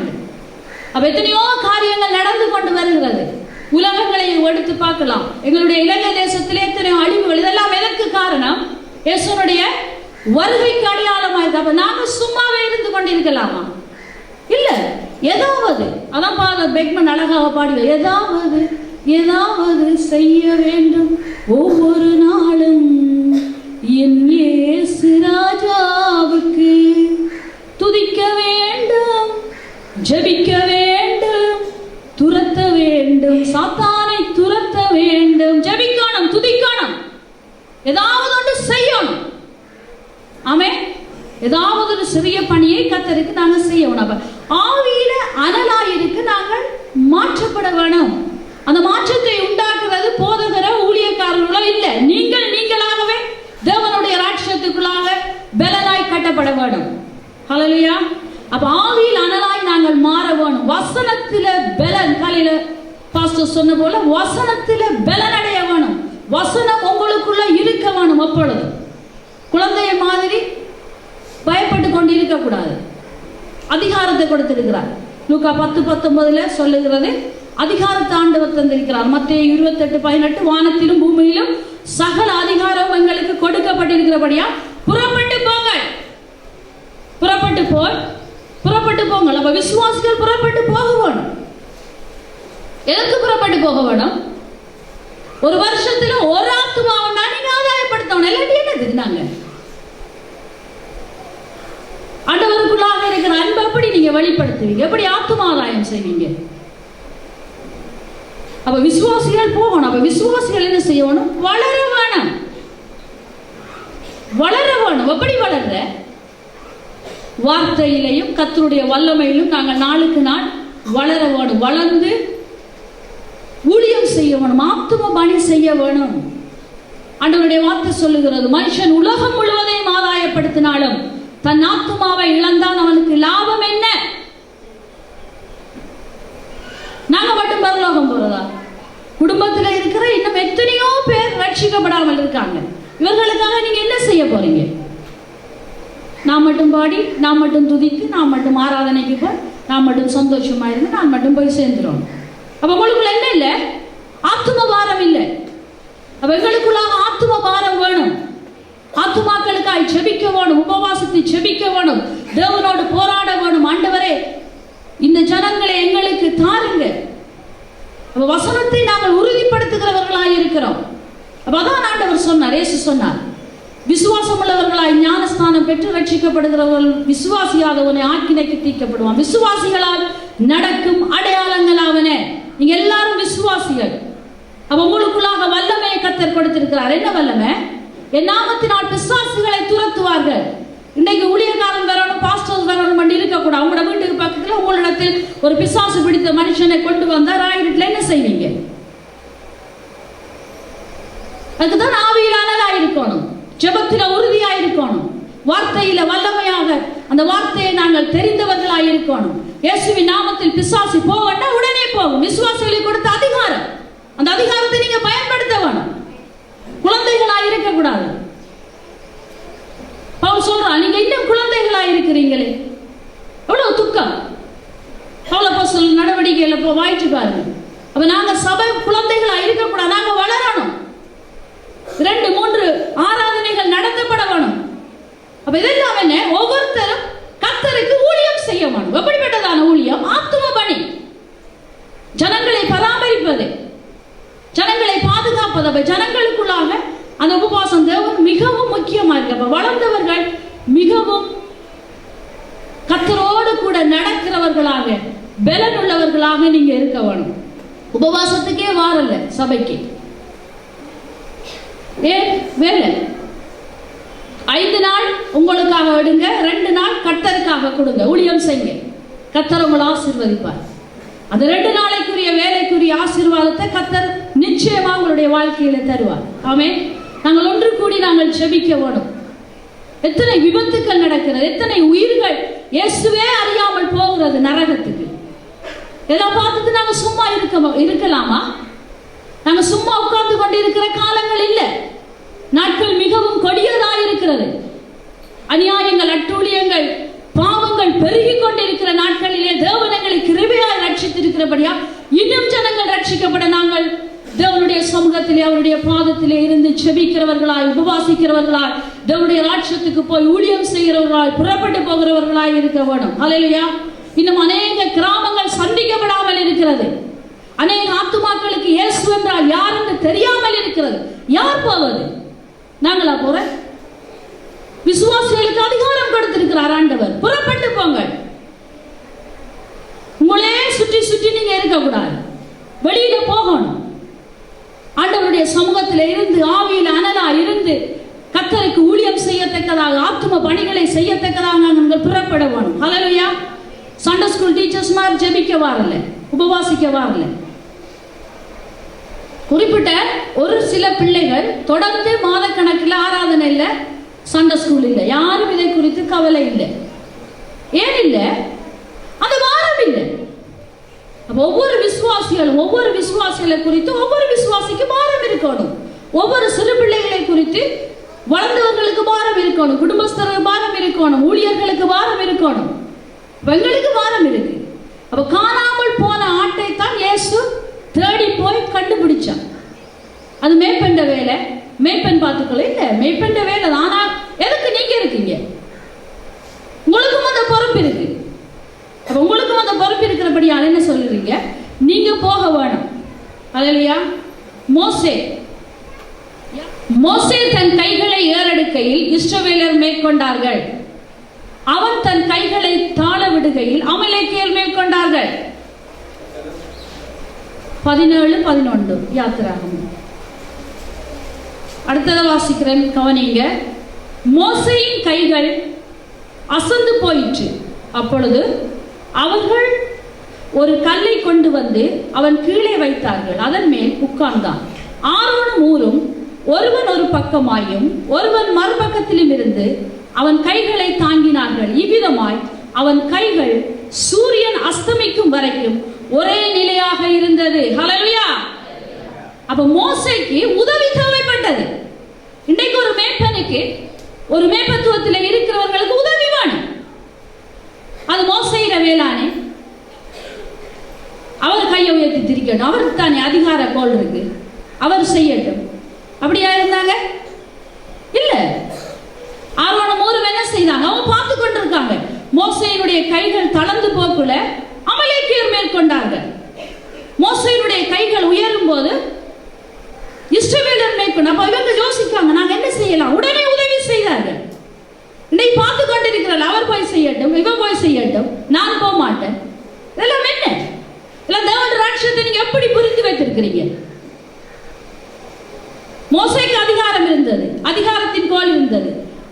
அப்ப எத்தனையோ காரியங்கள் நடந்து கொண்டு வருகிறது. உலகங்களை எடுத்து பார்க்கலாம். எங்களுடைய இலங்கை தேசத்திலே எத்தனையோ அழிவுகள். இதெல்லாம் எதற்கு காரணம்? இயேசுனுடைய வருகைக்கு அடையாளமாயிருக்கு. அப்ப நாங்க சும்மாவே இருந்து கொண்டிருக்கலாமா? இல்ல, ஏதாவது, அதான் பாத பெக்மன் அழகாக பாடுவார், ஏதாவது ஏதாவது செய்ய வேண்டும் ஒவ்வொரு நாளும் என் இயேசு ராஜாவுக்கு, துதிக்க வேண்டும், ஜெபிக்க வேண்டும், துரத்த வேண்டும், சாத்தானை துரத்த வேண்டும். ஜெபிக்கணும், துதிக்கணும், ஏதாவது ஒன்று செய்யணும். ஆமென். ஏதாவது ஒரு சிறிய பணியை கர்த்தருக்கு நாங்கள் செய்யணும். ஆவியில அனலாயிருக்கு நாங்கள் மாற்றப்பட வேணும். அந்த மாற்றத்தை உண்டாக்குறது அல்லது போதகரோ ஊழியக்காரர்களோ இல்லை. நீங்களாகவே தேவனுடைய ராட்சியத்துக்குள்ளாக பலனாய் கட்டப்பட வேண்டும். ஹல்லேலூயா. அப்ப ஆவியில் அனலாய் நாங்கள் மாற வேணும். வசனத்தில பலன், காலையில பாஸ்டர் சொன்ன போல வசனத்தில பலன் அடைய வேணும். வசனம் உங்களுக்குள்ள இருக்க வேணும். அப்பொழுது குழந்தைய மாதிரி பயப்பட்டு கொண்டு இருக்க கூடாது. அதிகாரத்தை கொடுத்திருக்கிறார். லூக்கா 10:19 சொல்லுகிறது, அதிகாரத்தை ஆண்டவர் தந்திருக்கிறார். மத்தேயு 28:18 வானத்திலும் பூமியிலும் சகல அதிகாரம் எங்களுக்கு கொடுக்கப்பட்டிருக்கிறபடியா புறப்பட்டு போங்கள். புறப்பட்டு போங்கள். அப்ப விசுவாசிகள் புறப்பட்டு போக வேணும். எதற்கு புறப்பட்டு போக வேணும்? ஒரு வருஷத்துல ஒரு ஆத்துமாவை நீங்க ஆதாயப்படுத்தணும். இல்லாட்டி என்னதுக்கு நாங்க ஆண்டவருக்குள்ளாக இருக்கிற அன்பு எப்படி நீங்க வெளிப்படுத்துவீங்க? எப்படி ஆத்துமாதாயம் செய்வீங்க? அப்ப விசுவாசிகள் போகணும். அப்ப விசுவாசிகள் என்ன செய்யணும்? வளர வேணும். எப்படி வளர்ற? வார்த்தையிலையும் கர்த்தருடைய வல்லமையிலும் நாங்கள் நாளுக்கு நாள் வளர வேணும். வளர்ந்து ஊழியம் செய்ய வேணும். ஆத்தும பணி செய்ய வேணும். ஆண்டவருடைய வார்த்தை சொல்லுகிறது, மனுஷன் உலகம் முழுவதையும் ஆதாயப்படுத்தினாலும் தன் ஆத்துமாவை இழந்தான் அவனுக்கு லாபம் என்ன? நாங்க மட்டும் பரலோகம் போறதா? குடும்பத்தில் இருக்கிற இன்னும் எத்தனையோ பேர் ரட்சிக்கப்படாமல் இருக்காங்க. இவர்களுக்காக நீங்க என்ன செய்ய போறீங்க? நான் மட்டும் பாடி, நான் மட்டும் துதித்து, நான் மட்டும் ஆராதனைக்கு போய், நான் மட்டும் சந்தோஷமா இருந்து, நான் மட்டும் போய் சேர்ந்துடும். அப்ப உங்களுக்குள்ள என்ன இல்லை? ஆத்தும பாரம் இல்லை. அப்ப எங்களுக்குள்ளாக ஆத்தும பாரம் வேணும். ஆத்துமாக்களுக்காய் ஜெபிக்க வேணும். உபவாசத்தை ஜெபிக்க வேணும். தேவனோடு போராட வேணும். ஆண்டவரே, இந்த ஜனங்களை எங்களுக்கு தாருங்க. வசனத்தை நாங்கள் உறுதிப்படுத்துகிறவர்களாய் இருக்கிறோம். அதான் ஆண்டவர் சொன்னார், இயேசு சொன்னார், விசுவாசம் உள்ளவர்களாய் ஞானஸ்தானம் பெற்று ரட்சிக்கப்படுகிறவர்கள் விசுவாசியாதவனை ஆக்கினைக்கு தீர்க்கப்படுவான். விசுவாசிகளால் நடக்கும் அடையாளங்களாவன. நீங்க எல்லாரும் விசுவாசிகள். அப்ப உங்களுக்குள்ளாக வல்லமையை கர்த்தர் கொடுத்திருக்கிறார். என்ன வல்லமை? என் நாமத்தினால் பிசாசுகளை துரத்துவார்கள். இன்னைக்கு ஊழியக்காரன் வரணும், பாஸ்டர் வரணும் பண்ணி இருக்கக்கூடாது. உங்களோட வீட்டுக்கு பக்கத்துல உங்களிடத்தில் ஒரு பிசாசு பிடித்த மனுஷனை கொண்டு வந்தார், ஆயிரத்துல என்ன செய்வீங்க? அதுக்குதான் ஆவியிலானதா இருக்கணும். ஜெபத்தில உறுதியா இருக்கணும். வார்த்தையில வல்லமையாக அந்த வார்த்தையை நாங்கள் தெரிந்தவர்களாய் இருக்கணும். இயேசுவின் நாமத்தில் பிசாசு போகட்டா உடனே போகும். விசுவாசிகளுக்கு கொடுத்த அதிகாரம், அந்த அதிகாரத்தை நீங்க பயன்படுத்த வேணும். குழந்தைகளாய் இருக்க கூடாது. பவுல் சொல்றான், நீங்க இன்னும் குழந்தைகளாய் இருக்கிறீங்களே. எவ்வளவு துக்கம். பவுல் அப்போஸ்தலர் நடவடிக்கையில வாய்ச்சு பாருங்க. அப்ப நாங்க சபை குழந்தைகளாய் இருக்க கூடாது. நாங்க வளரணும். 2-3 ஆராதனைகள் நடத்தப்பட வேணும். அப்ப இதெல்லாம் என்ன? ஒவ்வொருத்தரும் கர்த்தருக்கு ஊழியம் செய்ய வேணும். எப்படிப்பட்டதான ஊழியம்? ஆத்தும பணி. ஜனங்களை பராமரிப்பது, ஜனங்களை பாதுகாப்பது. ஜனங்களுக்குள்ளாக அந்த உபவாசம் தேவன் மிகவும் முக்கியமா இருக்கு. அப்ப வளர்ந்தவர்கள் மிகவும் கர்த்தரோடு கூட நடக்கிறவர்களாக, பலன் உள்ளவர்களாக நீங்க இருக்க வேணும். உபவாசத்துக்கே வாரல்ல சபைக்கு. வேலை 5 நாள் உங்களுக்காக எடுங்க, 2 நாள் கர்த்தருக்காக கொடுங்க, ஊழியம் செய்யுங்க. கர்த்தர் உங்களை ஆசீர்வதிப்பார். அந்த 2 நாளைக்குரிய வேலைக்குரிய ஆசீர்வாதத்தை கர்த்தர் நிச்சயமா உங்களுடைய வாழ்க்கையில தருவார். ஆமென். நாங்கள் ஒன்று கூடி நாங்கள் ஜெபிக்க வேணும். எத்தனை விபத்துக்கள் நடக்கிறது, எத்தனை உயிர்கள் இயேசுவே அறியாமல் போகிறது நரகத்துக்கு. இதெல்லாம் பார்த்துட்டு நாங்க சும்மா இருக்கலாமா? நாங்க சும்மா உட்கார்ந்து கொண்டு இருக்கிற காலங்கள் இல்லை. நாட்கள் மிகவும் கொடியதாக இருக்கிறது. அநியாயங்கள், அட்டூழியங்கள், பாவங்கள் பெருகி கொண்டிருக்கிற நாட்களிலே தேவன் எங்களை கிருபையால் ரட்சித்திருக்கிறபடியா இன்னும் ஜனங்கள் ரட்சிக்கப்பட நாங்கள் தேவனுடைய சமூகத்திலே அவருடைய பாதத்திலே இருந்து ஜெபிக்கிறவர்களாய், உபவாசிக்கிறவர்களாய், தேவனுடைய ராஜ்யத்துக்கு போய் ஊழியம் செய்கிறவர்களாய், புறப்பட்டு போகிறவர்களாய் இருக்க வேண்டும். ஹல்லேலூயா. இன்னும் அநேக கிராமங்கள் சந்திக்கப்படாமல் இருக்கிறது. அநேக ஆத்துமாக்களுக்கு இயேசு என்றால் யார் என்று தெரியாமல் இருக்கிறது. யார் போவது? நாங்களா போற? விசுவாசிகளுக்கு அதிகாரம் கொடுத்திருக்கிறார் ஆண்டவர். புறப்பட்டு போங்கள். உங்களே சுற்றி சுற்றி நீங்க இருக்க கூடாது. வெளியில போகணும். ஆண்டவருடைய சமூகத்தில் இருந்து, ஆவியில் அனலா இருந்து, கர்த்தருக்கு ஊழியம் செய்யத்தக்கதாக, ஆத்தும பணிகளை செய்யத்தக்கதாக நாங்கள் புறப்பட வேணும். ஹல்லேலூயா. சண்டே ஸ்கூல் டீச்சர்ஸ் மாதிரி ஜெபிக்க வரல, உபவாசிக்க வரல. குறிப்பிட்ட ஒரு சில பிள்ளைகள் தொடர்ந்து மாதக்கணக்கில் ஆராதனை இல்லை, சண்டே ஸ்கூல் இல்லை, யாரும் இதை குறித்து கவலை இல்லை. ஏன் இல்லை? அந்த வாரம் இல்லை. ஒவ்வொரு விசுவாசிகளை குறித்து ஒவ்வொரு விசுவாசிக்கு பாரம் இருக்கணும். ஒவ்வொரு சிறு பிள்ளைகளை குறித்து வளர்ந்தவர்களுக்கு பாரம் இருக்கணும், குடும்பஸ்தருக்கு பாரம் இருக்கணும், ஊழியர்களுக்கு பாரம் இருக்கணும், எங்களுக்கு பாரம் இருக்கு. அப்ப காணாமல் போன ஆட்டை தான் இயேசு தேடி போய் கண்டுபிடிச்சான். அது மேய்ப்பெண்ட வேலை, மேய்ப்பெண் பார்த்துக்கொள்ள இல்லை, மேய்ப்பெண்ட வேலை. ஆனா எதுக்கு நீங்க இருக்கீங்க? உங்களுக்கும் அந்த பொறுப்பு இருக்கு. அப்ப உங்களுக்கும் அந்த பொறுப்பு இருக்கிறபடியால் என்ன சொல்லுறீங்க? நீங்க போக வேணும். அல்லேலூயா. மோசே தன் கைகளை ஏறெடுக்கையில் இஸ்ரவேலர் மேற்கொண்டார்கள். அவன் தன் கைகளை தாழ விடுகையில் அமலேக்கியர் மேற்கொண்டார்கள். 17-11 யாத்திராகமம். அடுத்ததை வாசிக்கிறேன், கவனிங்க. மோசேயின் கைகள் அசந்து போயிற்று. அப்பொழுது அவர்கள் ஒரு கல்லை கொண்டு வந்து அவன் கீழே வைத்தார்கள், அதன் மேல் உட்கார்ந்தான். ஆரோனும் ஊரும் ஒருவன் ஒரு பக்கமாயும் ஒருவன் மறுபக்கத்திலும் இருந்து அவன் கைகளை தாங்கினார்கள். இவ்விதமாய் அவன் கைகள் சூரியன் அஸ்தமிக்கும் வரைக்கும் ஒரே நிலையாக இருந்தது. ஹல்லேலூயா. அப்ப மோசேக்கு உதவி தேவைப்பட்டது. இன்றைக்கு ஒரு மேய்ப்பனுக்கு, ஒரு மேய்ப்பத்துவத்தில் இருக்கிறவர்களுக்கு உதவி வேணும். அது மோசேயிட வேளானே. அவர் கையை உயர்த்தி திரிக்கணும், அவருக்கு தானே அதிகார கோல் இருக்கு, அவர் செய்யட்டும். அப்படியா இருந்தாங்க? இல்ல. ஆரோனும் ஊரும் என்ன செய்தாங்க? அவங்க பார்த்து கொண்டிருக்காங்க. மோசேயினுடைய கைகள் தளர்ந்து போக்குள்ள அமலேக்கியர் மேற்கொண்டார்கள். மோசேயினுடைய கைகள் உயரும் போது இஸ்ரவேலர் மேற்கொண்டு. அப்ப இவங்க யோசிக்காங்க, நாங்க என்ன செய்யலாம்? உடனே உதவி செய்தார்கள். இன்னைக்கு பார்த்து கொண்டிருக்கிறார், அவர் போய் செய்யட்டும், இவன் போய் செய்யட்டும், நான் போக மாட்டேன். இதெல்லாம் என்ன? இல்ல தேவனுடைய ராஜ்யத்தை நீங்க எப்படி புரிந்து வைத்திருக்கிறீங்க? மோசேக்கு அதிகாரம் இருந்தது, அதிகாரத்தின் கோல் இருந்தது,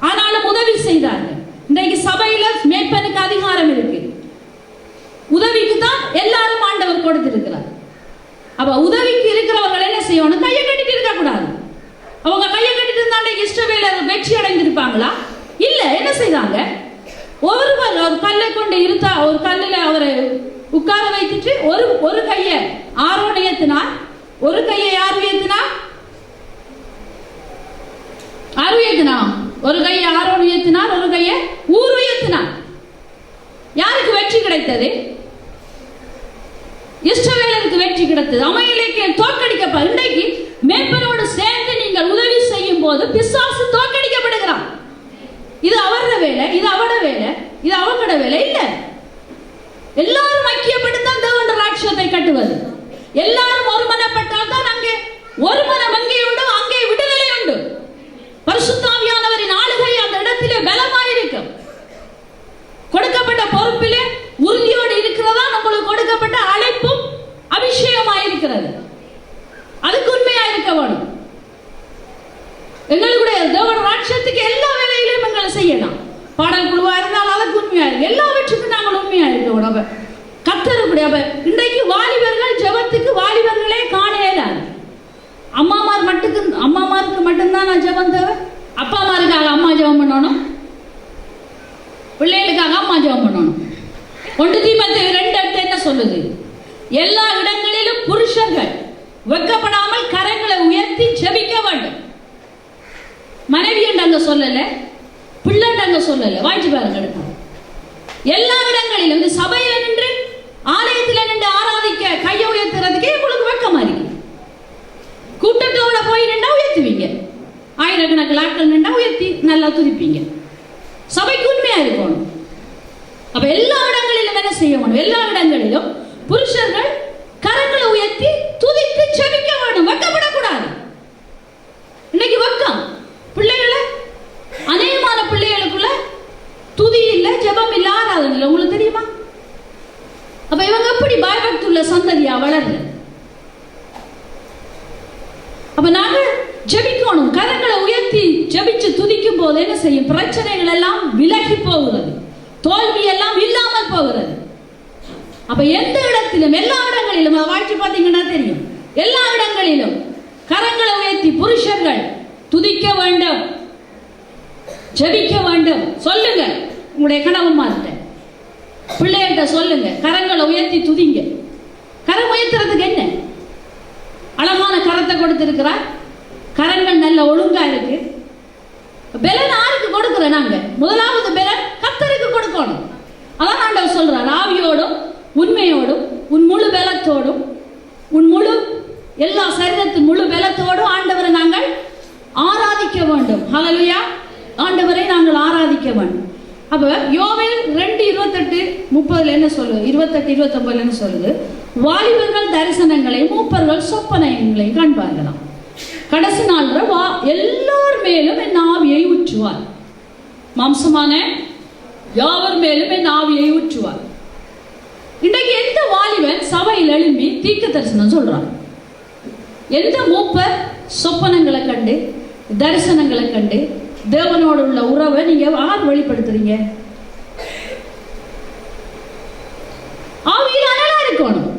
ஆனாலும் உதவி செய்தார்கள். இன்றைக்கு சபையில மேய்ப்பனுக்கு அதிகாரம் இருக்கு, உதவிக்கு தான் எல்லாரும் ஆண்டவர் கொடுத்திருக்கிறார். அப்ப உதவிக்கு இருக்கிறவர்கள் என்ன செய்யணும்? கையை கட்டிட்டு இருக்க கூடாது. அவங்க கையை கட்டிட்டு இருந்தாலே இஸ்ரவேலர் வெற்றி அடைந்திருப்பாங்களா? இல்ல. என்ன செய்தாங்க? ஒருவர் ஒரு கல்லை கொண்டு இருத்தா, ஒரு கல்லுல அவரை உட்கார வைத்துட்டு ஒரு கையை ஆரோன் உயர்த்தினார், ஒரு கையை யார் உயர்த்தினார்? ஒரு கையை ஆரோன் உயர்த்தினார், ஒரு கையை ஊர் உயர்த்தினார். யாருக்கு வெற்றி கிடைத்தது? இஸ்ரவேலருக்கு வெற்றி கிடைத்தது. அமலேக்கியர் தோற்கடிக்கப்ப. இன்றைக்கு மேய்ப்பனோடு சேர்ந்து நீங்கள் உதவி செய்யும் போது பிசாசு தோற்கடிக்கப்படுகிறான். இது அவரோட வேலை, இது அவட வேலை, இது அவங்களோட வேலை இல்ல. எல்லாரும் ஐக்கியப்பட்டு தான் தேவனுடைய ராஜ்யத்தை கட்டுவது. எல்லாரும் ஒருமனப்பட்டால் தான் அங்கே ஒரு மனம் அங்கே உண்டு, அங்கே விடுதலை உண்டு. பரிசுத்தாவியானவரின் ஆளுகை அந்த இடத்திலே பலமாயிருக்கும். கொடுக்கப்பட்ட பொறுப்பிலே உறுதியோடு இருக்கிறதா நம்மளுக்கு கொடுக்கப்பட்ட அழைப்பும் அபிஷேகமாயிருக்கிறது. அதுக்கு உண்மையா இருக்க வேணும். எங்களுடைய தேவனுடைய ராஜ்யத்துக்கு எல்லா வேலையிலும் எங்களை செய்யலாம். பாடல் குழுவா இருந்தால் அதுக்கு உண்மையா இருக்கு. எல்லாவற்றுக்கும் நாங்கள் உண்மையா இருக்க வேணும். கத்தருடைய இன்றைக்கு வாலிபர்கள் ஜெபத்துக்கு வாலிபர்களே காணேலாது. அம்மாமாருக்கு மட்டும்தான் நான் ஜெபம் தேவை. அப்பாமாருக்காக அம்மா ஜெபம் பண்ணணும், பிள்ளைகளுக்காக அம்மா ஜெபம் பண்ணணும். 1 தீமோத்தேயு 2:8 என்ன சொல்லுது? எல்லா இடங்களிலும் புருஷர்கள் வெட்கப்படாமல் கரங்களை உயர்த்தி ஜெபிக்க வேண்டும். மனைவி அங்க சொல்லல, பிள்ளை அங்க சொல்லல. வாய்ச்சி பாருங்க. எல்லா இடங்களிலும் இந்த சபையில நின்று ஆலயத்தில் நின்று ஆராதிக்க கையை உயர்த்துறதுக்கே உங்களுக்கு வெட்கமா இருக்கு. கூட்டத்தோட போய் நின்றா உயர்த்துவீங்க, ஆயிரக்கணக்கில் ஆட்கள் நின்றா உயர்த்தி நல்லா துதிப்பீங்க. சபைக்கு உண்மையா இருக்கணும். அப்ப எல்லா இடங்களிலும் என்ன செய்யணும்? எல்லா இடங்களிலும் புருஷர்கள் கரங்களை உயர்த்தி துதித்து ஜெபிக்க வேண்டும். வெட்கப்படக்கூடாது. இன்னைக்கு வெட்கம் பிள்ளைகளை, அநேகமான பிள்ளைகளுக்குள்ள துதி இல்ல, ஜெபம் இல்ல, ஆராதனை இல்லை. உங்களுக்கு தெரியுமா? அப்ப இவங்க எப்படி பயபக்தியுள்ள சந்ததியா வளர்ந்து? அப்ப நாங்க ஜெபிக்கணும். கரங்களை உயர்த்தி ஜெபிச்சு துதிக்கும் போது என்ன செய்யும்? பிரச்சனைகள் எல்லாம் விலகி போகிறது, தோல்வி எல்லாம் இல்லாமல் போகிறது. அப்ப எந்த இடத்திலும் எல்லா இடங்களிலும் வாழ்க்கை பார்த்தீங்கன்னா தெரியும், எல்லா இடங்களிலும் கரங்களை உயர்த்தி புருஷர்கள் துதிக்க வேண்டும், ஜெபிக்க வேண்டும். சொல்லுங்க உங்களுடைய கணவன்மார்கிட்ட, பிள்ளைகிட்ட சொல்லுங்க, கரங்களை உயர்த்தி துதிங்க. கரம் உயர்த்துறதுக்கு என்ன? அழகான கரத்தை கொடுத்திருக்கிறார். கரங்கள் நல்ல ஒழுங்கா இருக்கு. பெலன் யாருக்கு கொடுக்கிற? நாங்க முதலாவது பெலன் கர்த்தருக்கு கொடுக்கணும். அதான் ஆண்டவர் சொல்றார், ஆவியோடும் உண்மையோடும் உன் முழு பலத்தோடும் உன் முழு எல்லா சரீரத்தின் முழு பலத்தோடும் ஆண்டவரை நாங்கள் ஆராதிக்க வேண்டும். ஹல்லேலூயா. ஆண்டவரை நாங்கள் ஆராதிக்க வேண்டும். அப்ப யோவேல் 2:28-30 என்ன சொல்லுது? 28-29 என்ன சொல்லுது? வாலிபர்கள் தரிசனங்களை, மூப்பர்கள் சொப்பனங்களை காண்பார்களாம். கடைசி நாள் எல்லார் மேலும் என் ஆவியை ஊற்றுவார். மாம்சமான யாவர் மேலும் என் ஆவியை ஊற்றுவார். இன்றைக்கு எந்த வாலிபன் சபையில் எழும்பி தீர்க்க தரிசனம் சொல்றான்? எந்த மூப்பர் சொப்பனங்களை கண்டு தரிசனங்களை கண்டு தேவனோடு உள்ள உறவை நீங்க யார் வெளிப்படுத்துறீங்க? ஆவியில் அனலா இருக்கணும்.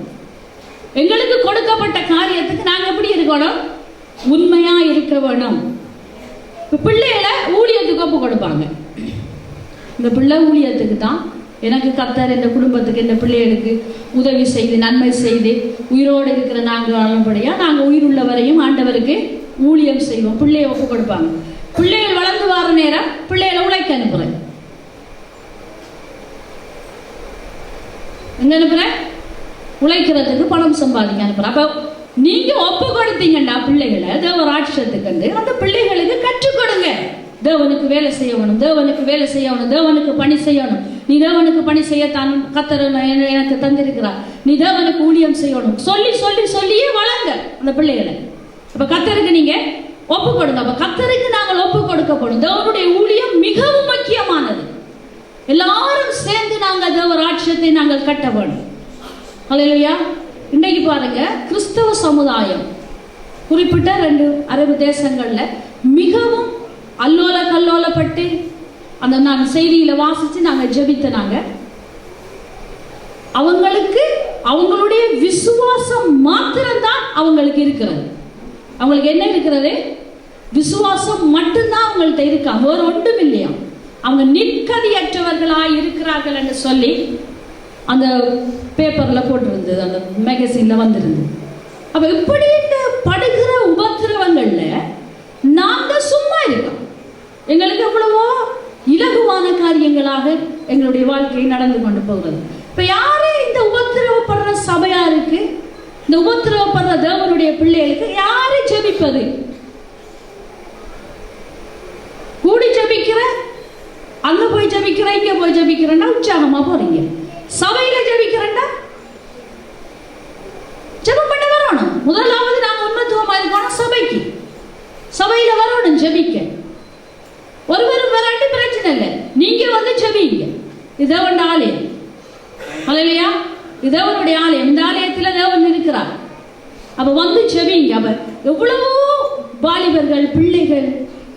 எங்களுக்கு கொடுக்கப்பட்ட காரியத்துக்கு நாங்க எப்படி இருக்கணும்? உண்மையா இருக்க வேணும். பிள்ளைகளை ஊழியத்துக்கு ஒப்பு கொடுப்பாங்க. இந்த பிள்ளை ஊழியத்துக்கு தான், எனக்கு கர்த்தர் இந்த குடும்பத்துக்கு இந்த பிள்ளைகளுக்கு உதவி செய்து நன்மை செய்து உயிரோடு இருக்கிற நாங்கள் நல்லபடியா நாங்கள் உயிர் உள்ளவரையும் ஆண்டவருக்கு ஊழியம் செய்வோம். பிள்ளையை ஒப்பு கொடுப்பாங்க. பிள்ளைகள் வளர்ந்து வர நேரம் பிள்ளைகளை உழைக்க அனுப்புறேன். எங்க அனுப்புறேன்? உழைக்கிறதுக்கு பணம் சம்பாதிக்க அனுப்புறேன். அப்ப நீங்க ஒப்பு கொடுத்தீங்கன்னா பிள்ளைகளை தேவராட்சியத்துக்கு அந்த பிள்ளைகளுக்கு கற்றுக் கொடுங்க. தேவனுக்கு வேலை செய்யணும், தேவனுக்கு வேலை செய்யணும், தேவனுக்கு பணி செய்யணும். நீ தேவனுக்கு பணி செய்யத்தான் கர்த்தர் எனக்கு தந்திருக்கிறார். நீ தேவனுக்கு ஊழியம் செய்யணும் சொல்லி சொல்லி சொல்லியே வளங்க அந்த பிள்ளைகளை. அப்ப கர்த்தருக்கு நீங்க ஒப்பு கொடுங்க. அப்ப கர்த்தருக்கு நாங்கள் ஒப்பு கொடுக்கப்படும். தேவனுடைய ஊழியம் மிகவும் முக்கியமானது. எல்லாரும் சேர்ந்து நாங்கள் தேவராட்சியத்தை நாங்கள் கட்ட வேண்டும். ஹல்லேலூயா. இன்றைக்கு பாருங்க, கிறிஸ்தவ சமுதாயம் குறிப்பிட்ட 2 அரபு தேசங்கள்ல மிகவும் அல்லோல கல்லோலப்பட்டு, அந்த நான் செய்தியில வாசிச்சு நாங்க ஜெபித்தனாங்க. அவங்களுக்கு அவங்களுடைய விசுவாசம் மாத்திரம்தான் அவங்களுக்கு இருக்கிறது. அவங்களுக்கு என்ன இருக்கிறது? விசுவாசம் மட்டும்தான் அவங்கள்ட்ட இருக்கா, வேற ஒன்றும் இல்லையா. அவங்க நிற்கதியற்றவர்களாய் இருக்கிறார்கள் என்று சொல்லி அந்த பேப்பர்ல போட்டிருந்தது, அந்த மேகசின்ல வந்திருந்தது. அப்ப இப்படி படுகிற உபத்திரவங்கள்ல நாங்க சும்மா இருக்கோம். எங்களுக்கு எவ்வளவோ இலகுவான காரியங்களாக எங்களுடைய வாழ்க்கை நடந்து கொண்டு போகிறது. இப்ப யாரு இந்த உபத்திரவப்படுற சபையா இருக்கு? இந்த உபத்திரவப்படுற தேவனுடைய பிள்ளைகளுக்கு யாரு ஜெபிப்பது? கூடி ஜெபிக்கிற, அங்க போய் ஜெபிக்கிற, இங்க போய் ஜெபிக்கிறேன்னா உற்சாகமா போறீங்க. சபையில ஜெபிக்கிறேன்னா ஜெபம் பண்ண வரணும். முதலாவது நாங்க உண்மைத்துவமா இருக்கணும். சபைக்கு சபையில வரணும் ஜெபிக்க. ஒருவரும் வராட்டி பிரச்சனை இல்லை, நீங்க வந்து ஜெபிங்க. இது தேவன் ஆலயம். ஹல்லேலூயா. இது தேவனுடைய ஆலயம். இந்த ஆலயத்துல தேவன் இருக்கிறார். அப்ப வந்து ஜெபிங்க. அப்ப எவ்வளவோ வாலிபர்கள் பிள்ளைகள்,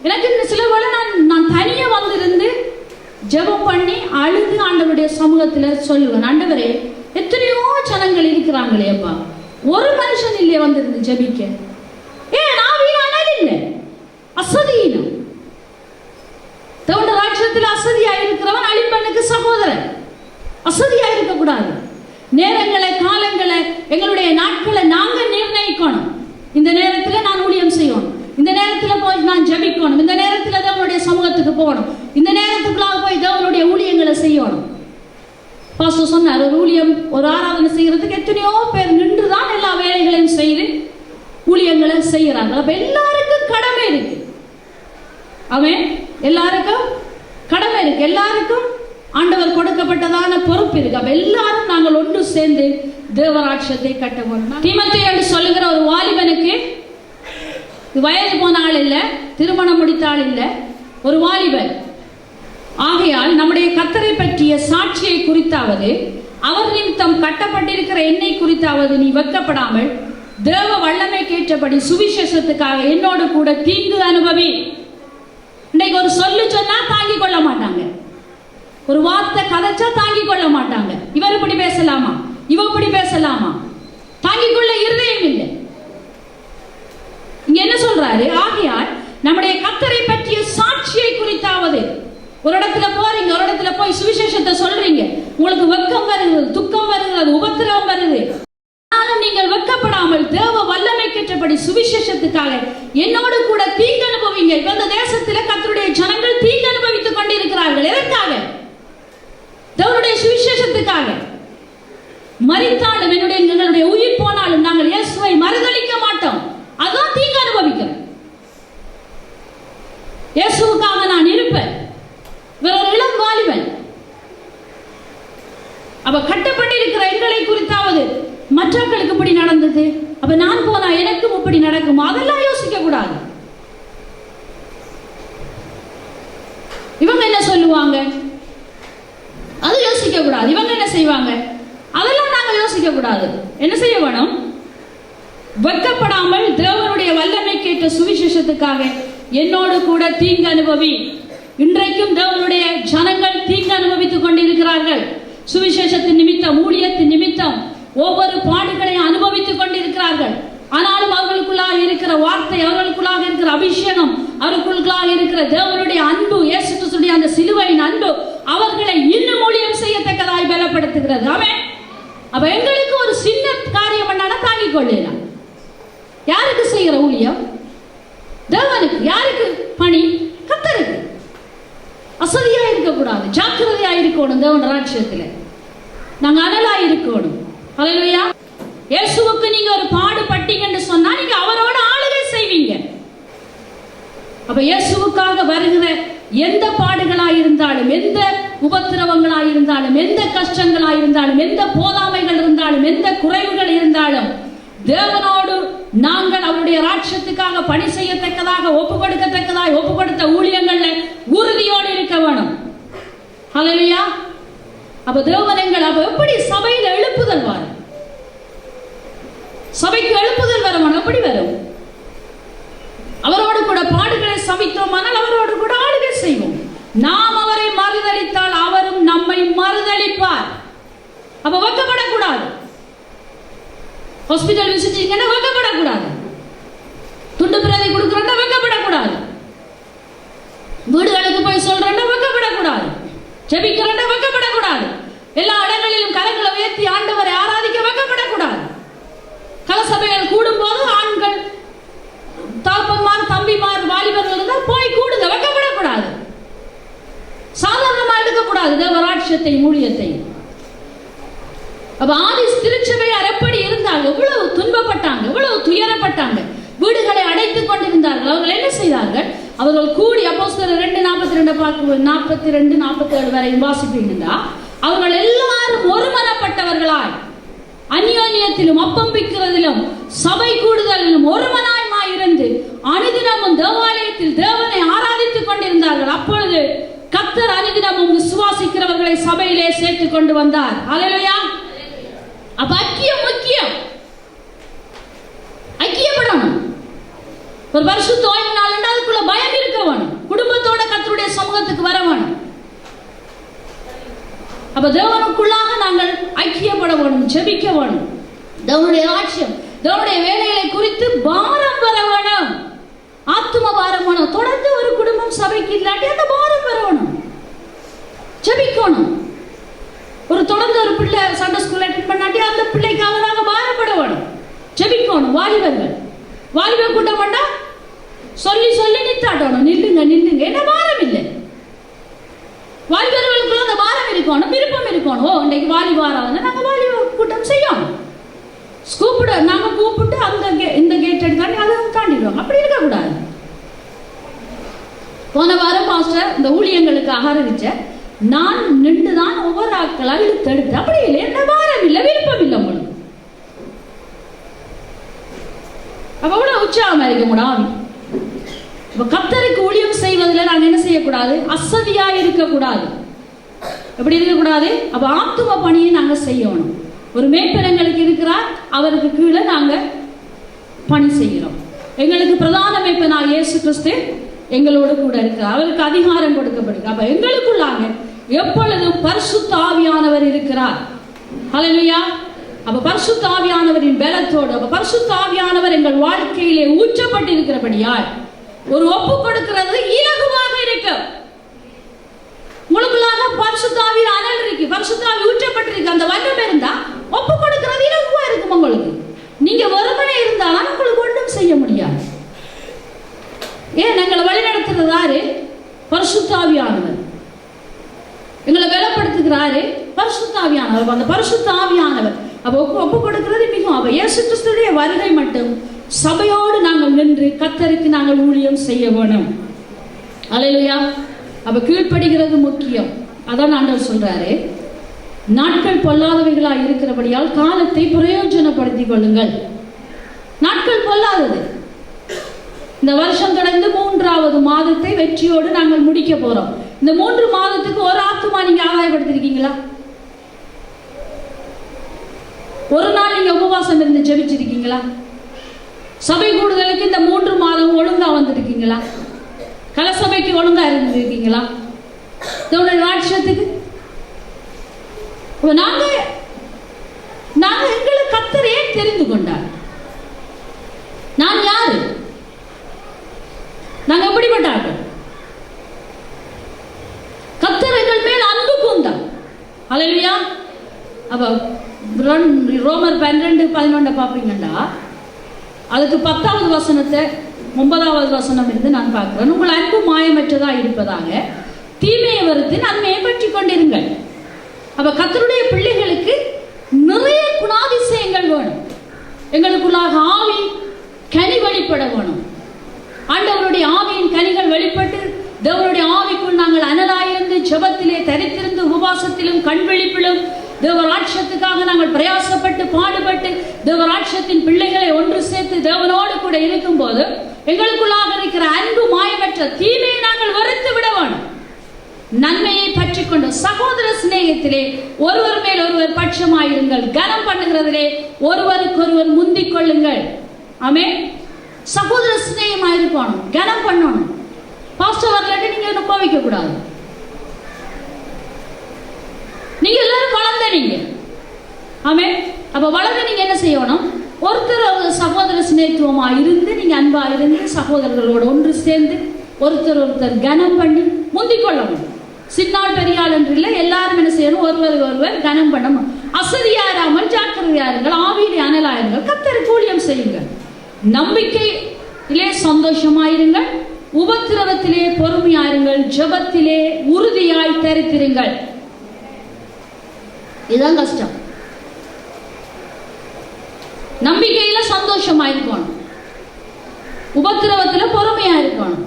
எனக்கு சில வேளை நான் தனியா வந்திருந்து ஜெபம் பண்ணி அழுது ஆண்டவருடைய சமூகத்துல சொல்லுவேன், ஆண்டவரே எத்தனையோ ஜனங்கள் இருக்கிறாங்களே அப்பா, ஒரு மனுஷன் இல்லையே வந்திருந்து ஜெபிக்க. ஏன் ஆவியானல் இல்லை, அசதியினம். தேவனுடைய ராஜ்யத்தில் அசதியா இருக்கிறவன் அழிப்பனுக்கு சகோதரன். அசதியா இருக்க கூடாது. நேரங்களை, காலங்களை, எங்களுடைய நாட்களை நாங்க நிர்ணயிக்கணும். இந்த நேரத்துல நான் ஊழியம் செய்யணும், இந்த நேரத்துல போய் நான் ஜெபிக்கணும், இந்த நேரத்துல தேவனுடைய சமூகத்துக்கு போகணும், இந்த நேரத்துக்குள்ளாக போய் தேவனுடைய ஊழியங்களை செய்யணும். பாஸ்டர் சொன்னார், ஒரு ஊழியம், ஒரு ஆராதனை செய்யறதுக்கு எத்தனையோ பேர் நின்றுதான் எல்லா வேலைகளையும் செய்து ஊழியங்களை செய்யறாங்க. அப்ப எல்லாருக்கும் கடமை இருக்கு. அவன் எல்லாருக்கும் கடமை இருக்கு. எல்லாருக்கும் ஆண்டவர் கொடுக்கப்பட்டதான பொறுப்பு இருக்கு. அப்ப எல்லாரும் நாங்கள் ஒன்று சேர்ந்து தேவராட்சியத்தை கட்ட வேண்டும். தீமோத்தேயு என்று சொல்லுகிற ஒரு வாலிபனுக்கு, வயது போன ஆள் இல்ல, திருமணம் முடித்த ஆள் இல்ல, ஒரு வாலிபன். ஆகையால் நம்முடைய கர்த்தரை பற்றிய சாட்சியை குறித்தாவது அவர் நிமித்தம் கட்டப்பட்டிருக்கிற என்னை குறித்தாவது நீ வெட்கப்படாமல் தேவ வல்லமை கேட்டபடி சுவிசேஷத்துக்காக என்னோடு கூட தீங்கு அனுபவி. இன்னைக்கு ஒரு சொல்லு சொன்னா தாங்கிக் கொள்ள மாட்டாங்க, ஒரு வார்த்தை கதைச்சா தாங்கிக் கொள்ள மாட்டாங்க. இவர் இப்படி பேசலாமா, இவ இப்படி பேசலாமா, தாங்கிக் கொள்ள இருதயம் இல்லை. இங்க என்ன சொல்றாரு? ஆகையால் நம்முடைய கர்த்தரை பற்றிய சாட்சியை குறித்தாவது. ஒரு இடத்துல போறீங்க, ஒரு இடத்துல போய் சுவிசேஷத்தை சொல்றீங்க, உங்களுக்கு வெட்கம் வருகிறது, துக்கம் வருகிறது, உபத்திரவம் வருது. ஆனாலும் நீங்கள் வெட்கப்படாமல் தேவ வல்லமைக்கேற்றபடி சுவிசேஷத்துக்காக என்னோடு கூட தீங்கு அனுபவிங்க. இப்ப இந்த தேசத்துல கர்த்தருடைய ஜனங்கள் தீங்கு அனுபவித்துக் கொண்டிருக்கிறார்கள். எதற்காக? தேவனுடைய சுவிசேஷத்துக்காக. மரித்தாலும் எங்களுடைய உயிர் போனாலும் நாங்கள் இயேசுவை மறுதலிக்க மாட்டோம். அதான் தீங்கு அனுபவிக்கிறோம். இயேசுவுக்காக நான் இருப்பேன். ஒரு இளம் வாலிபன், அப்ப கட்டப்பட்டிருக்கிற எங்களை குறித்தாவது மற்றவர்களுக்கு இப்படி நடந்தது, அப்ப நான் போனா எனக்கும் இப்படி நடக்கும், அதெல்லாம் யோசிக்க கூடாது. இவங்க என்ன சொல்லுவாங்க, அது யோசிக்க கூடாது. இவங்க என்ன செய்வாங்க, அதெல்லாம் நாங்க யோசிக்க கூடாது. என்ன செய்ய வேணும்? வெட்கப்படாமல் தேவனுடைய வல்லமைக்கேற்ற சுவிசேஷத்துக்காக என்னோடு கூட தீங்கு அனுபவி. இன்றைக்கும் தேவனுடைய ஜனங்கள் தீங்கு அனுபவித்துக் கொண்டிருக்கிறார்கள். சுவிசேஷத்தின் நிமித்தம், ஊழியத்தின் நிமித்தம் ஒவ்வொரு பாடுகளையும் அனுபவித்துக் கொண்டிருக்கிறார்கள். ஆனாலும் அவர்களுக்குள்ளாக இருக்கிற வார்த்தை, அவர்களுக்குள்ளாக இருக்கிற அபிஷேகம், அவர்களுக்குள்ளாக இருக்கிற தேவனுடைய அன்பு, இயேசு கிறிஸ்துவின் அந்த சிலுவையின் அன்பு அவர்களை இன்னும் ஊழியம் செய்யத்தக்கதாய் பலப்படுத்துகிறது. ஆமென். அப்ப எங்களுக்கு ஒரு சின்ன காரியம் பண்ணாலும் தாங்கிக் கொள்ளலாம். யாருக்கு செய்கிற ஊழியம்? தேவனுக்கு. யாருக்கு பணி? கர்த்தருக்கு. அசதியா இருக்கக்கூடாது, ஜாக்கிரதையா இருக்கணும். தேவன் ராஜ்யத்துல நாங்க அனலா இருக்கணும். ஹல்லேலூயா. இயேசுவுக்கு நீங்க ஒரு பாடுபட்டீங்கன்னு சொன்னா நீங்க அவரோட ஆளுகை செய்வீங்க. அப்ப இயேசுவுக்காக வருகிற எந்த பாடுகளாய் இருந்தாலும், எந்த உபத்திரவங்களாய் இருந்தாலும், எந்த கஷ்டங்களாய் இருந்தாலும், எந்த போதாமைகள் இருந்தாலும், எந்த குறைவுகள் இருந்தாலும், தேவனோடு நாங்கள் அவருடைய ராஜ்யத்துக்காக பணி செய்யத்தக்கதாக ஒப்பு கொடுத்த ஊழியங்கள்ல உறுதியோடு இருக்க வேணும். ஹல்லேலூயா. அப்ப தேவனங்கள் அப்ப எப்படி சபையில எழுப்புதல் வரும்? சபைக்கு எழுப்புதல் வரணும். எப்படி வரும்? அவரோடு கூட பாடுகளை சமைத்தோமானால் அவரோடு கூட ஆளுகை செய்வோம். நாம் அவரை மறுதலித்தால் அவரும் நம்மை மறுதலிப்பார். அப்ப வெட்கப்படக்கூடாது. ஹாஸ்பிட்டல் விசிட்டிங்கன்னா வெட்கப்படக்கூடாது. துண்டு பிரதி கொடுக்குறோம்னா வெட்கப்படக்கூடாது. வீடுகளுக்கு போய் சொல்றோம்னா வெட்கப்படக்கூடாது. ஜெபிக்கிறோம்னா வெட்கப்படக்கூடாது. எல்லா இடங்களிலும் கரங்களை உயர்த்தி ஆண்டவரை ஆராதிக்க வெட்கப்படக்கூடாது. கலசபைகள் கூடும் போது ஆண்கள், தாப்பன்மார், தம்பிமார், வாலிபர்கள் இருந்தால் போய் கூடுங்க, வெட்கப்படக்கூடாது. சாதாரணமா எடுக்கக்கூடாது தேவராட்சியத்தை, ஊழியத்தை. அப்ப ஆதி திருச்சபையார் எப்படி இருந்தாங்க? எவ்வளவு துன்பப்பட்டாங்க, எவ்வளவு துயரப்பட்டாங்க, வீடுகளை அடைத்துக் கொண்டிருந்தார்கள். அவர்கள் என்ன செய்தார்கள்? அவர்கள் கூடி அப்போஸ்தலர் 2:42-47 வரை வாசிப்பீங்கன்னா, அவர்கள் எல்லாரும் ஒருமனப்பட்டவர்களாய் அந்யோன்யத்திலும் அப்பம் பிக்கிறதிலும் சபை கூடுதலிலும் ஒருமனாய் இருந்து அனுதினமும் தேவாலயத்தில் தேவனை ஆராதித்துக் கொண்டிருந்தார்கள். அப்பொழுது கர்த்தர் அனுதினமும் விசுவாசிக்கிறவர்களை சபையிலே சேர்த்துக் கொண்டு வந்தார். ஹல்லேலூயா. அப்ப ஐக்கியம் முக்கியம். ஐக்கியப்படணும். ஒரு பரிசுத்த ஓய்வு நாள் என்றால் அதுக்குள்ள பயம் இருக்க வேணும். குடும்பத்தோட கர்த்தருடைய சமூகத்துக்கு வர வேணும். அப்ப தேவனுக்குள்ளாக நாங்கள் ஐக்கியப்பட வேணும், ஜெபிக்க வேணும். தேவனுடைய ராஜ்யம், தேவனுடைய வேலைகளை குறித்து பாரம் வர வேணும். ஆத்தும பாரம் வேணும். தொடர்ந்து ஒரு குடும்பம் சபைக்கு இல்லாட்டி அந்த பாரம் வர வேணும். ஜெபிக்கணும். ஒரு தொடர்ந்து ஒரு பிள்ளை சண்டே ஸ்கூல் அட்டெண்ட் பண்ணாட்டி அந்த பிள்ளைக்காக நாங்க பாரப்பட வேணும். ஜெபிக்கணும். வாலிபர் கூட்டம் பண்ணா சொல்லி சொல்லி நித்தாட்டணும். நில்லுங்க நில்லுங்க. என்ன பாரம் இல்லை. வாலிபர்களுக்குள்ள அந்த பாரம் இருக்கணும், விருப்பம் இருக்கணும். ஓ இன்னைக்கு வாலிபாராவது நாங்க வாலிபர் கூட்டம் செய்யணும். நாங்க கூப்பிட்டு அந்த இந்த கேட் எடுத்தாண்டி அதை தாண்டிடுவாங்க. அப்படி இருக்கக்கூடாது. போன வாரம் பாஸ்டர் இந்த ஊழியங்களுக்கு ஆரம்பிச்ச நான் நின்றுதான் ஒவ்வொரு ஆட்களா இழுத்தெடுத்து. அப்படி இல்லை. என்ன பாரம் இல்லை, விருப்பம் இல்லை உங்களுக்கு. அப்ப கூட உற்சாகமா இருக்க கூடாது. கர்த்தருக்கு ஊழியம் செய்வதில் நாங்க என்ன செய்யக்கூடாது? அசதியா இருக்கக்கூடாது. எப்படி இருக்கக்கூடாது? அப்ப ஆத்தும பணியை நாங்க செய்யணும். ஒரு மேய்ப்பனங்களுக்கு இருக்கிறார், அவருக்கு கீழே நாங்க பணி செய்கிறோம். எங்களுக்கு பிரதான மேய்ப்பனாக இயேசு கிறிஸ்து எங்களோடு கூட இருக்கிறார். அவருக்கு அதிகாரம் கொடுக்கப்படுகிறது. அப்ப எங்களுக்குள்ளாக எப்பொழுதும் பரிசுத்த ஆவியானவர் இருக்கிறார். ஹல்லேலூயா. அப்ப பரிசுத்த ஆவியானவரின் பலத்தோடு, அப்ப பரிசுத்த ஆவியானவர் எங்கள் வாழ்க்கையிலே ஊற்றப்பட்டிருக்கிறபடியால் ஒரு ஒப்பு கொடுக்கிறது இலகுவாக இருக்கும். உங்களுக்குள்ளாக பரிசுத்த ஆவியின் அனல் இருக்கு, பரிசுத்த ஆவி ஊற்றப்பட்டிருக்கு, அந்த வல்லமை இருந்தா ஒப்பு கொடுக்கிறது இலகுவா இருக்கும் உங்களுக்கு. நீங்க ஒருமனே இருந்தாலும் உங்களுக்கு ஒன்றும் செய்ய முடியாது. ஏன் எங்களை வழி நடத்துறது யாரு? பரிசுத்த ஆவியானவர். எங்களை பலப்படுத்துகிறாரு பரிசுத்த ஆவியானவர். அந்த பரிசுத்த ஆவியானவர் அப்ப ஒப்பு கொடுக்கிறது மிகவும். அப்ப இயேசு கிறிஸ்துடைய வருகை மட்டும் சபையோடு நாங்கள் நின்று கர்த்தருக்கு நாங்கள் ஊழியம் செய்ய வேணும். அல்லேலூயா. அப்ப கீழ்ப்படுகிறது முக்கியம். அதான் ஆண்டவர் சொல்றாரு, நாட்கள் பொல்லாதவைகளாய் இருக்கிறபடியால் காலத்தை பிரயோஜனப்படுத்திக் கொள்ளுங்கள். நாட்கள் பொல்லாதது. இந்த வருஷம் தொடர்ந்து 3வது மாதத்தை வெற்றியோடு நாங்கள் முடிக்க போறோம். இந்த 3 மாதத்துக்கு ஒரு ஆத்துமா நீங்க ஆதாயப்படுத்திருக்கீங்களா? ஒரு நாள் நீங்க உபவாசம் இருந்து ஜெபிச்சிருக்கீங்களா? சபை கூடுதலுக்கு இந்த 3 மாதம் ஒழுங்கா வந்திருக்கீங்களா? கலசபைக்கு ஒழுங்கா இருந்திருக்கீங்களா? தேவனுடைய ராஜ்யத்துக்கு நாங்க எங்களை கர்த்தர் ஏன் தெரிந்து கொண்டார்? நான் யாரு? நாங்க எப்படிப்பட்டார்கள்? கர்த்தர் எங்கள் மேல் அன்பு கூர்ந்தார். அல்லேலூயா. அப்ப ரோமர் 12:11 பாப்பீங்கன்னா அதுக்கு 10வது வசனத்தை 9வது வசனம் இருந்து நான் பார்க்கிறேன். உங்கள் அன்பு மாயமற்றதா இருப்பதாக தீமையை வெறுத்து நன்மையை பற்றி கொண்டிருங்கள். அப்ப கர்த்தருடைய பிள்ளைகளுக்கு நிறைய குணாதிசயங்கள் வேணும். எங்களுக்குள்ளாக ஆவி கனி வெளிப்பட வேணும். ஆண்டவருடைய ஆவியின் கனிகள் வெளிப்பட்டு தேவனுடைய ஆவிக்குள் நாங்கள் அனலாயிருந்து ஜெபத்திலே தரித்திருந்து உபவாசத்திலும் கண்விழிப்பிலும் தேவராட்சத்துக்காக நாங்கள் பிரயாசப்பட்டு பாடுபட்டு தேவராட்சத்தின் பிள்ளைகளை ஒன்று சேர்த்து தேவனோடு கூட இருக்கும் போது எங்களுக்குள்ளாக இருக்கிற அன்பு மாயமற்ற தீமையை நாங்கள் வெறுத்து விட வேணும். நன்மையை பற்றி கொண்டு சகோதர சிநேகத்திலே ஒருவர் மேல் ஒருவர் பட்சமாயிருங்கள். கனம் பண்ணுகிறதிலே ஒருவருக்கொருவர் முந்திக் கொள்ளுங்கள். ஆமென். சகோதர சிநேகமாயிருக்கணும், கனம் பண்ணணும். பாஸ்டர் வரலாட்டு நீங்க என்ன கோவிக்க கூடாது. நீங்க எல்லாரும் வளர்ந்த நீங்க. ஆமென். அப்ப வளர்ந்து நீங்க என்ன செய்யணும்? ஒருத்தர் சகோதர சிநேகத்துவமா இருந்து நீங்க அன்பா இருந்து சகோதரர்களோட ஒன்று சேர்ந்து ஒருத்தர் கனம் பண்ணி முந்திக் கொள்ளணும். சின்னாள் பெரியாள் என்று இல்லை, எல்லாரும் என்ன செய்யணும்? ஒருவர் கனம் பண்ணணும். அசதியாராமல் ஜாக்கிரதையாருங்கள், ஆவியிலே அனலாயிருங்கள், கர்த்தருக்கு ஊழியம் செய்யுங்கள். நம்பிக்கையிலே சந்தோஷமாயிருங்கள், உபத்திரவத்திலே பொறுமையாயிருங்கள், ஜெபத்திலே உறுதியாய் தரித்திருங்கள். இதுதான் கஷ்டம். நம்பிக்கையில சந்தோஷமா இருக்கணும், உபத்திரவத்துல பொறுமையா இருக்கணும்.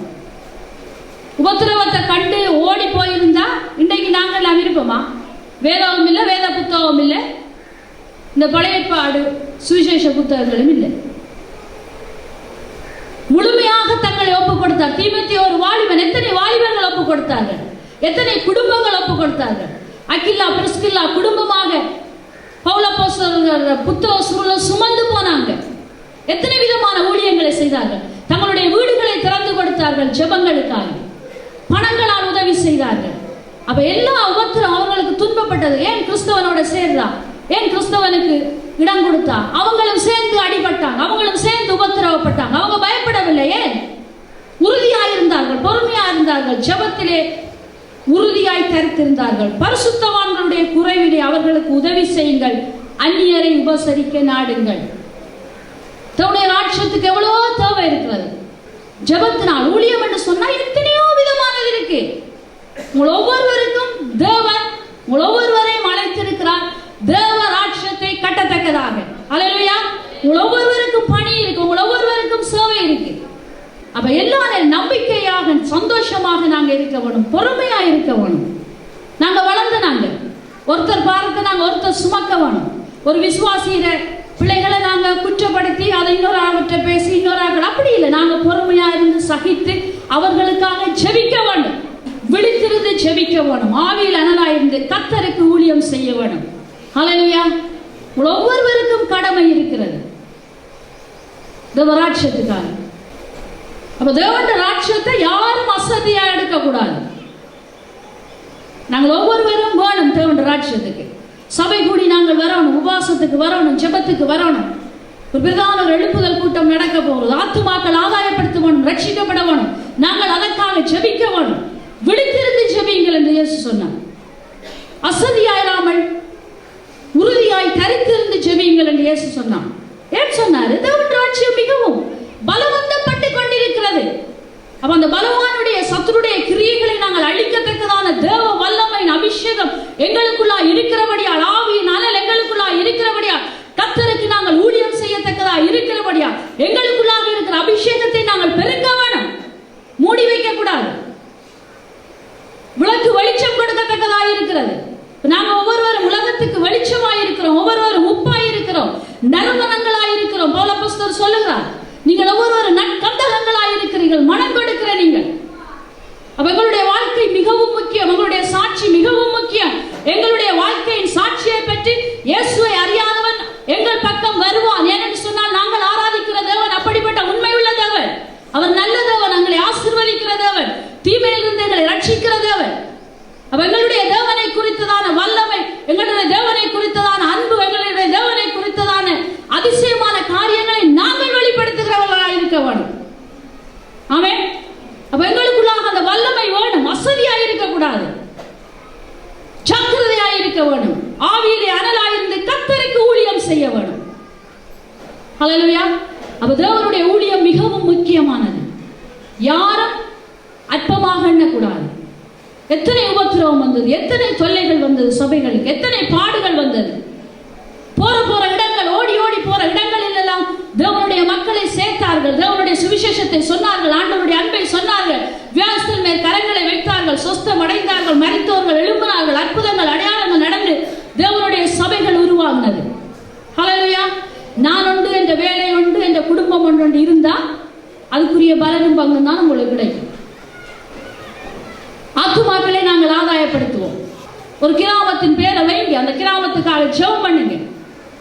உபத்திரவத்தை கண்டு ஓடி போயிருந்தா இன்றைக்கு நாங்கள் இருப்போமா? வேதமும் இல்லை, வேத புத்தகமும் இல்லை, இந்த பழைய ஏற்பாடு சுவிசேஷ புத்தகங்களும் இல்லை. முழுமையாக தங்களை ஒப்பு கொடுத்தார். தீமோத்தேயு ஒரு வாலிபன். எத்தனை வாலிபர்கள் ஒப்பு கொடுத்தார்கள்? எத்தனை குடும்பங்கள் ஒப்பு கொடுத்தார்கள்? அக்கில்லா பிரிஸ்கில்லா குடும்பமாக பவுலப்போஸ்தலர் புத்தகம் சுமந்து போனாங்க. எத்தனை விதமான ஊழியங்களை செய்தார்கள். தங்களுடைய வீடுகளை திறந்து கொடுத்தார்கள் ஜெபங்களுக்காக. பணங்களால் உதவி செய்தார்கள். அப்ப எல்லா உபத்திரம் அவர்களுக்கு துன்பப்பட்டது. ஏன் கிறிஸ்தவனோட சேர்றா? ஏன் கிறிஸ்தவனுக்கு இடம் கொடுத்தா? அவங்களும் சேர்ந்து அடிபட்டாங்க, அவங்களும் சேர்ந்து உபத்திரவப்பட்டாங்க. அவங்க பயப்படவில்லை. ஏன்? உறுதியாயிருந்தார்கள், பொறுமையாயிருந்தார்கள், ஜெபத்திலே உறுதியாய் தரித்திருந்தார்கள். பரிசுத்தவான்களுடைய குறைவிலே அவர்களுக்கு உதவி செய்யுங்கள், அந்நியரை உபசரிக்க நாடுங்கள். தன்னுடைய ராட்சியத்துக்கு எவ்வளவோ தேவை இருக்கிறது. ஜெபத்தினால் ஊழியம் என்று சொன்னால் எத்தனையோ விதமானது இருக்கு. உங்கள் ஒவ்வொருவருக்கும் தேவன் உங்கள் ஒவ்வொருவரையும் அழைத்திருக்கிறார் தேவ ராட்சியத்தை கட்டத்தக்கதாக. அல்லேலூயா. உங்கள் ஒவ்வொருவருக்கும் பணி இருக்கு, உங்கள் ஒவ்வொருவருக்கும் சேவை இருக்கு. அப்ப எல்லாரும் நம்பிக்கையாக சந்தோஷமாக நாங்க இருக்க வேணும், பொறுமையா இருக்க வேணும். நாங்க வளர்ந்து நாங்க ஒருத்தர் பாரத்தை நாங்க ஒருத்தர் சுமக்க வேணும். ஒரு விசுவாசியிற பிள்ளைகளை நாங்க குற்றப்படுத்தி அதை இன்னொரு ஆகிட்ட பேசி இன்னொரு ஆகிட்ட அப்படி இல்லை. நாங்க பொறுமையா இருந்து சகித்து அவர்களுக்காக ஜெபிக்க வேண்டும், விழித்திருந்து ஜெபிக்க வேணும், ஆவியில் அனலாயிருந்து கர்த்தருக்கு ஊழியம் செய்ய வேணும். ஹல்லேலூயா. ஒவ்வொருவருக்கும் கடமை இருக்கிறது தேவராட்சியத்துக்காக. அப்ப தேவனுடைய ராட்சியத்தை யாரும் அசதியா எடுக்க கூடாது. நாங்கள் ஒவ்வொருவரும் வேணும் தேவனுடைய ராட்சியத்துக்கு. சபை கூடி நாங்கள் வரணும், உபவாசத்துக்கு வரணும், ஜெபத்துக்கு வரணும். ஒரு பிரதான ஒரு எழுப்புதல் கூட்டம் நடக்க போகிறது. ஆத்துமாக்கள் ஆதாயப்படுத்தணும், ரட்சிக்கப்பட வேணும். நாங்கள் அதற்காக ஜெபிக்க வேணும். விழித்திருந்து ஜெபியுங்கள் என்று இயேசு சொன்னார். அசதியாயிராமல் உறுதியாய் தரித்திருந்து ஜெபியுங்கள் என்று இயேசு சொன்னார். ஏன் சொன்னார்? தேவனுடைய ராஜ்யம் மிகவும் பலவந்தப்பட்டு கொண்டிருக்கிறது. அப்ப அந்த பலவானுடைய சத்துருடைய கிரியைகளை நாங்கள் அழிக்கத்தக்கதான தேவ வல்லமையின் அபிஷேகம் எங்களுக்குள்ளா இருக்கிறபடியால், ஆவியின் அனல் எங்களுக்குள்ளா இருக்கிறபடியால், கர்த்தருக்கு நாங்கள் ஊழியம் செய்யத்தக்கதா இருக்கிறபடியால், எங்களுக்குள்ளாக இருக்கிற அபிஷேகத்தை நாங்கள் பெருக்க வேணும். மூடி வைக்க கூடாது. விளக்கு வெளிச்சம் கொடுக்கத்தக்கதா இருக்கிறது. நாங்கள் ஒவ்வொருவரும் உலகத்துக்கு வெளிச்சமாய் இருக்கிறோம், ஒவ்வொருவரும் உப்பாய் இருக்கிறோம், நறுமணங்களாய் இருக்கிறோம். பவுல் அப்போஸ்தலர் சொல்லுகிறார், நீங்கள் ஒவ்வொருவரும் நற்கந்தகங்களாய் இருக்கிறீர்கள், மனம் கொடுக்கிற நீங்கள். எங்களுடைய வாழ்க்கை மிகவும் முக்கியம், எங்களுடைய சாட்சி மிகவும் முக்கியம். எங்களுடைய வாழ்க்கையின் சாட்சியை பற்றி இயேசுவை அறியாதவன் எங்கள் பக்கம் வருவான். ஏனென்று சொன்னால் நாங்கள் ஆராதிக்கிற தேவன் அப்படிப்பட்ட உண்மை உள்ள தேவன். அவர் நல்ல தேவன், எங்களை ஆசீர்வதிக்கிற தேவன், தீமையிலிருந்து எங்களை ரட்சிக்கிற தேவன். எங்களுடைய தேவனை குறித்ததான வல்லமை, எங்களுடைய தேவனை குறித்ததான அன்பு, எங்களுடைய தேவனை குறித்ததான அதிசயமான காரியங்களை நாங்கள் வெளிப்படுத்துகிறவர்களாக இருக்க வேண்டும். ஆமென். எங்களுக்குள்ளாக அந்த வல்லமை வேணும். அசதியாக இருக்கக்கூடாது, ஜாக்கிரதையாக இருக்க வேண்டும். ஆவியிலே அனலாயிருந்து கர்த்தருக்கு ஊழியம் செய்ய வேண்டும். ஹல்லேலூயா. தேவனுடைய ஊழியம் மிகவும் முக்கியமானது. யாரும் அற்பமாக எண்ணக்கூடாது. எத்தனை உபத்திரவம் வந்தது, எத்தனை தொல்லைகள் வந்தது சபைகளுக்கு, எத்தனை பாடுகள் வந்தது. போற இடங்கள், ஓடி ஓடி போற இடங்களில் எல்லாம் தேவனுடைய மக்களை சேர்த்தார்கள், தேவனுடைய சுவிசேஷத்தை சொன்னார்கள், ஆண்டவருடைய அன்பை சொன்னார்கள், வியாசத்தில் மேல் கரங்களை வைத்தார்கள், சொஸ்தம் அடைந்தார்கள், மரித்தோர்கள் எழும்பினார்கள், அற்புதங்கள் அடையாளங்கள் நடந்து தேவனுடைய சபைகள் உருவாகினது. ஹல்லேலூயா. நான் ஒன்று, என்ற வேலை ஒன்று, என்ற குடும்பம் ஒன்று இருந்தா அதுக்குரிய பலனும் பங்கும் தான் உங்களுக்கு கிடைக்கும். ஆத்துமாக்களை நாங்கள் ஆதாயப்படுத்துவோம். ஒரு கிராமத்தின் பேரை வைங்க, அந்த கிராமத்துக்காக ஜெபம் பண்ணுங்க.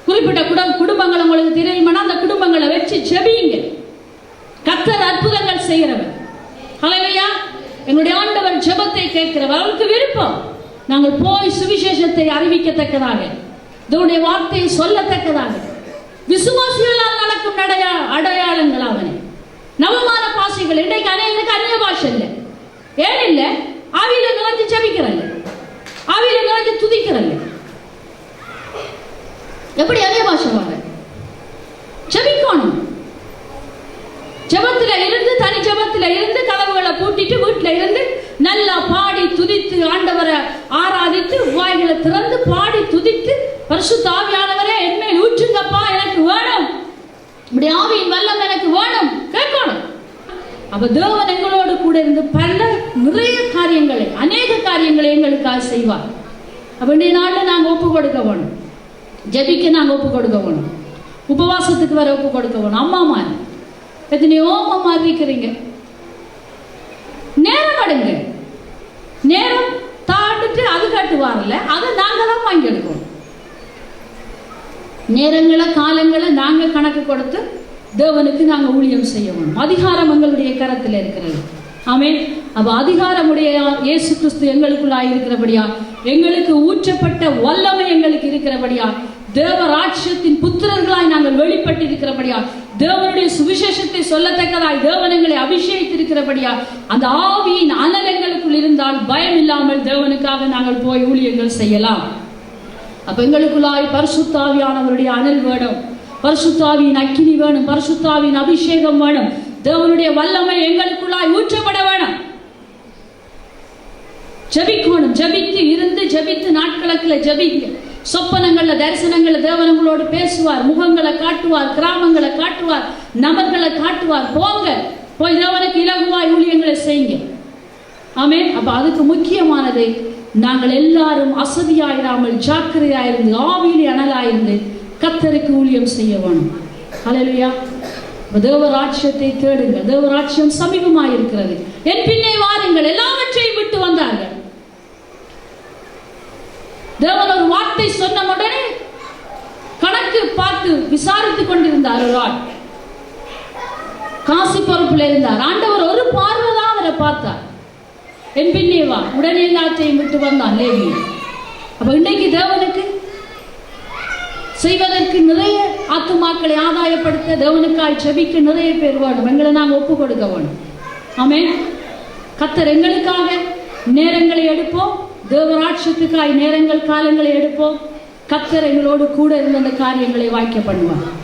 குறிப்பிட்ட குடும்பங்கள் உங்களுக்கு தெரியுமா, அந்த குடும்பங்களை வச்சு ஜெபியுங்க. கர்த்தர் அற்புதங்கள் செய்கிறவர். ஹல்லேலூயா. எங்களுடைய ஆண்டவர் ஜெபத்தை கேட்கிறவர். அவருக்கு விருப்பம் நாங்கள் போய் சுவிசேஷத்தை அறிவிக்கத்தக்கதாக, தேவனுடைய வார்த்தையை சொல்லத்தக்கதாக, விசுவாசிகளால் நடக்கும் அடையாளங்கள் அவனே. நவமான பாஷைகள் இன்றைக்கு அநேகருக்கு அந்நிய பாஷை இல்லை. ஏன் இல்லை? ஆவியில நிறைஞ்சு ஜெபிக்கிறல்ல, ஆவியில நிறைஞ்சு துதிக்கிறல்ல. எப்படி அந்நிய பாஷை வாங்க? ஜெபிக்கணும். ஜெபத்துல இருந்து, தனி ஜெபத்துல இருந்து, கதவுகளை பூட்டிட்டு வீட்டுல இருந்து நல்லா பாடி துதித்து ஆண்டவரை ஆராதித்து வாய்களை திறந்து பாடி துதித்து, பரிசுத்த ஆவியானவரே என்மேல் ஊற்றுங்கப்பா, எனக்கு வேணும், இப்படி ஆவியின் வல்லம் எனக்கு வேணும் கேட்கணும். தேவன் எங்களோடு கூட இருந்து நிறைய காரியங்களை, அநேக காரியங்களை எங்களுக்காக செய்வார். அப்படிய நாள்ல நாங்க ஒப்பு கொடுக்க வேணும், ஜெபிக்க நாங்க ஒப்பு கொடுக்க வேணும், உபவாசத்துக்கு வர ஒப்பு கொடுக்க வேணும். அம்மா எத்தனையோ அம்மா இருக்கிறீங்க, நேரம் அடுங்க, நேரம் தாண்டிட்டு அது கட்டுவார்ல, அதை நாங்க தான் வாங்கி எடுக்கணும். நேரங்களை காலங்களை நாங்க கணக்கு கொடுத்து தேவனுக்கு நாங்க ஊழியம் செய்ய வேணும். அதிகாரம் எங்களுடைய கரத்தில் இருக்கிறது. ஆமென். அதிகாரமுடைய இயேசு கிறிஸ்து எங்களுக்குள்ளாய் இருக்கிறபடியா, எங்களுக்கு ஊற்றப்பட்ட வல்லமை எங்களுக்கு இருக்கிறபடியா, தேவ ராஜ்யத்தின் புத்திரர்களாய் நாங்கள் வெளிப்பட்டு இருக்கிறபடியா, தேவனுடைய சுவிசேஷத்தை சொல்லத்தக்கதாய் தேவன் எங்களை அபிஷேகித்திருக்கிறபடியா, அந்த ஆவியின் அனல் எங்களுக்குள் இருந்தால் பயம் இல்லாமல் தேவனுக்காக நாங்கள் போய் ஊழியங்கள் செய்யலாம். எங்களுக்குள்ளாய் பரிசுத்த ஆவியானவருடைய அனல் வேணும், பரிசுத்த ஆவியின் அக்கினி வேணும், பரிசுத்த ஆவியின் அபிஷேகம் வேணும், தேவனுடைய வல்லமை எங்களுக்குள்ளாய் ஊற்றப்பட வேணும். ஜெபிக்கணும். ஜெபித்து இருந்து, ஜெபித்து நாட்கணக்கில் ஜெபிங்க. சொப்பனங்கள்ல, தரிசனங்கள்ல தேவன் உங்களோடு பேசுவார், முகங்களை காட்டுவார், கிராமங்களை காட்டுவார், நபர்களை காட்டுவார். போங்க, போய் தேவனுக்கு இலகுவாய் ஊழியங்களை செய்யுங்க. ஆமென். அதுக்கு முக்கியமானது நாங்கள் எல்லாரும் அசதியாயிராமல் ஜாக்கிரதையாயிருந்து ஆவியிலே அனலாயிருந்து கர்த்தருக்கு ஊழியம் செய்ய வேணும். ஹல்லேலூயா. தேவராட்சியத்தை தேடுங்க, தேவராட்சியம் சமீபமாயிருக்கிறது, என் பின்னே வாருங்கள். எல்லாவற்றையும் விட்டு வந்தார்கள். தேவன் ஒரு வார்த்தை சொன்ன உடனே கணக்கு பார்த்து விசாரித்துக் கொண்டிருந்தார். ஒரு ஆள் காசி பொறுப்புல இருந்தார். ஆண்டவர் ஒரு பார்வைதான் அவரை பார்த்தார். என் பின்னே வா, உடனே எல்லாத்தையும் விட்டு வந்தான் லேவி. இன்னைக்கு தேவனுக்கு செய்வதற்கு நிறைய ஆத்துமாக்களை ஆதாயப்படுத்த தேவனுக்காய் ஜெபிக்க நிறைய பேர் வேணும். எங்களை நாங்கள் ஒப்பு கொடுக்க வேணும். ஆமென். கர்த்தர் எங்களுக்காக நேரங்களை எடுப்போம். தேவராட்சியத்துக்காய் நேரங்கள் காலங்களை எடுப்போம். கர்த்தர் எங்களோடு கூட இருந்த அந்த காரியங்களை வாய்க்க பண்ணுவார்.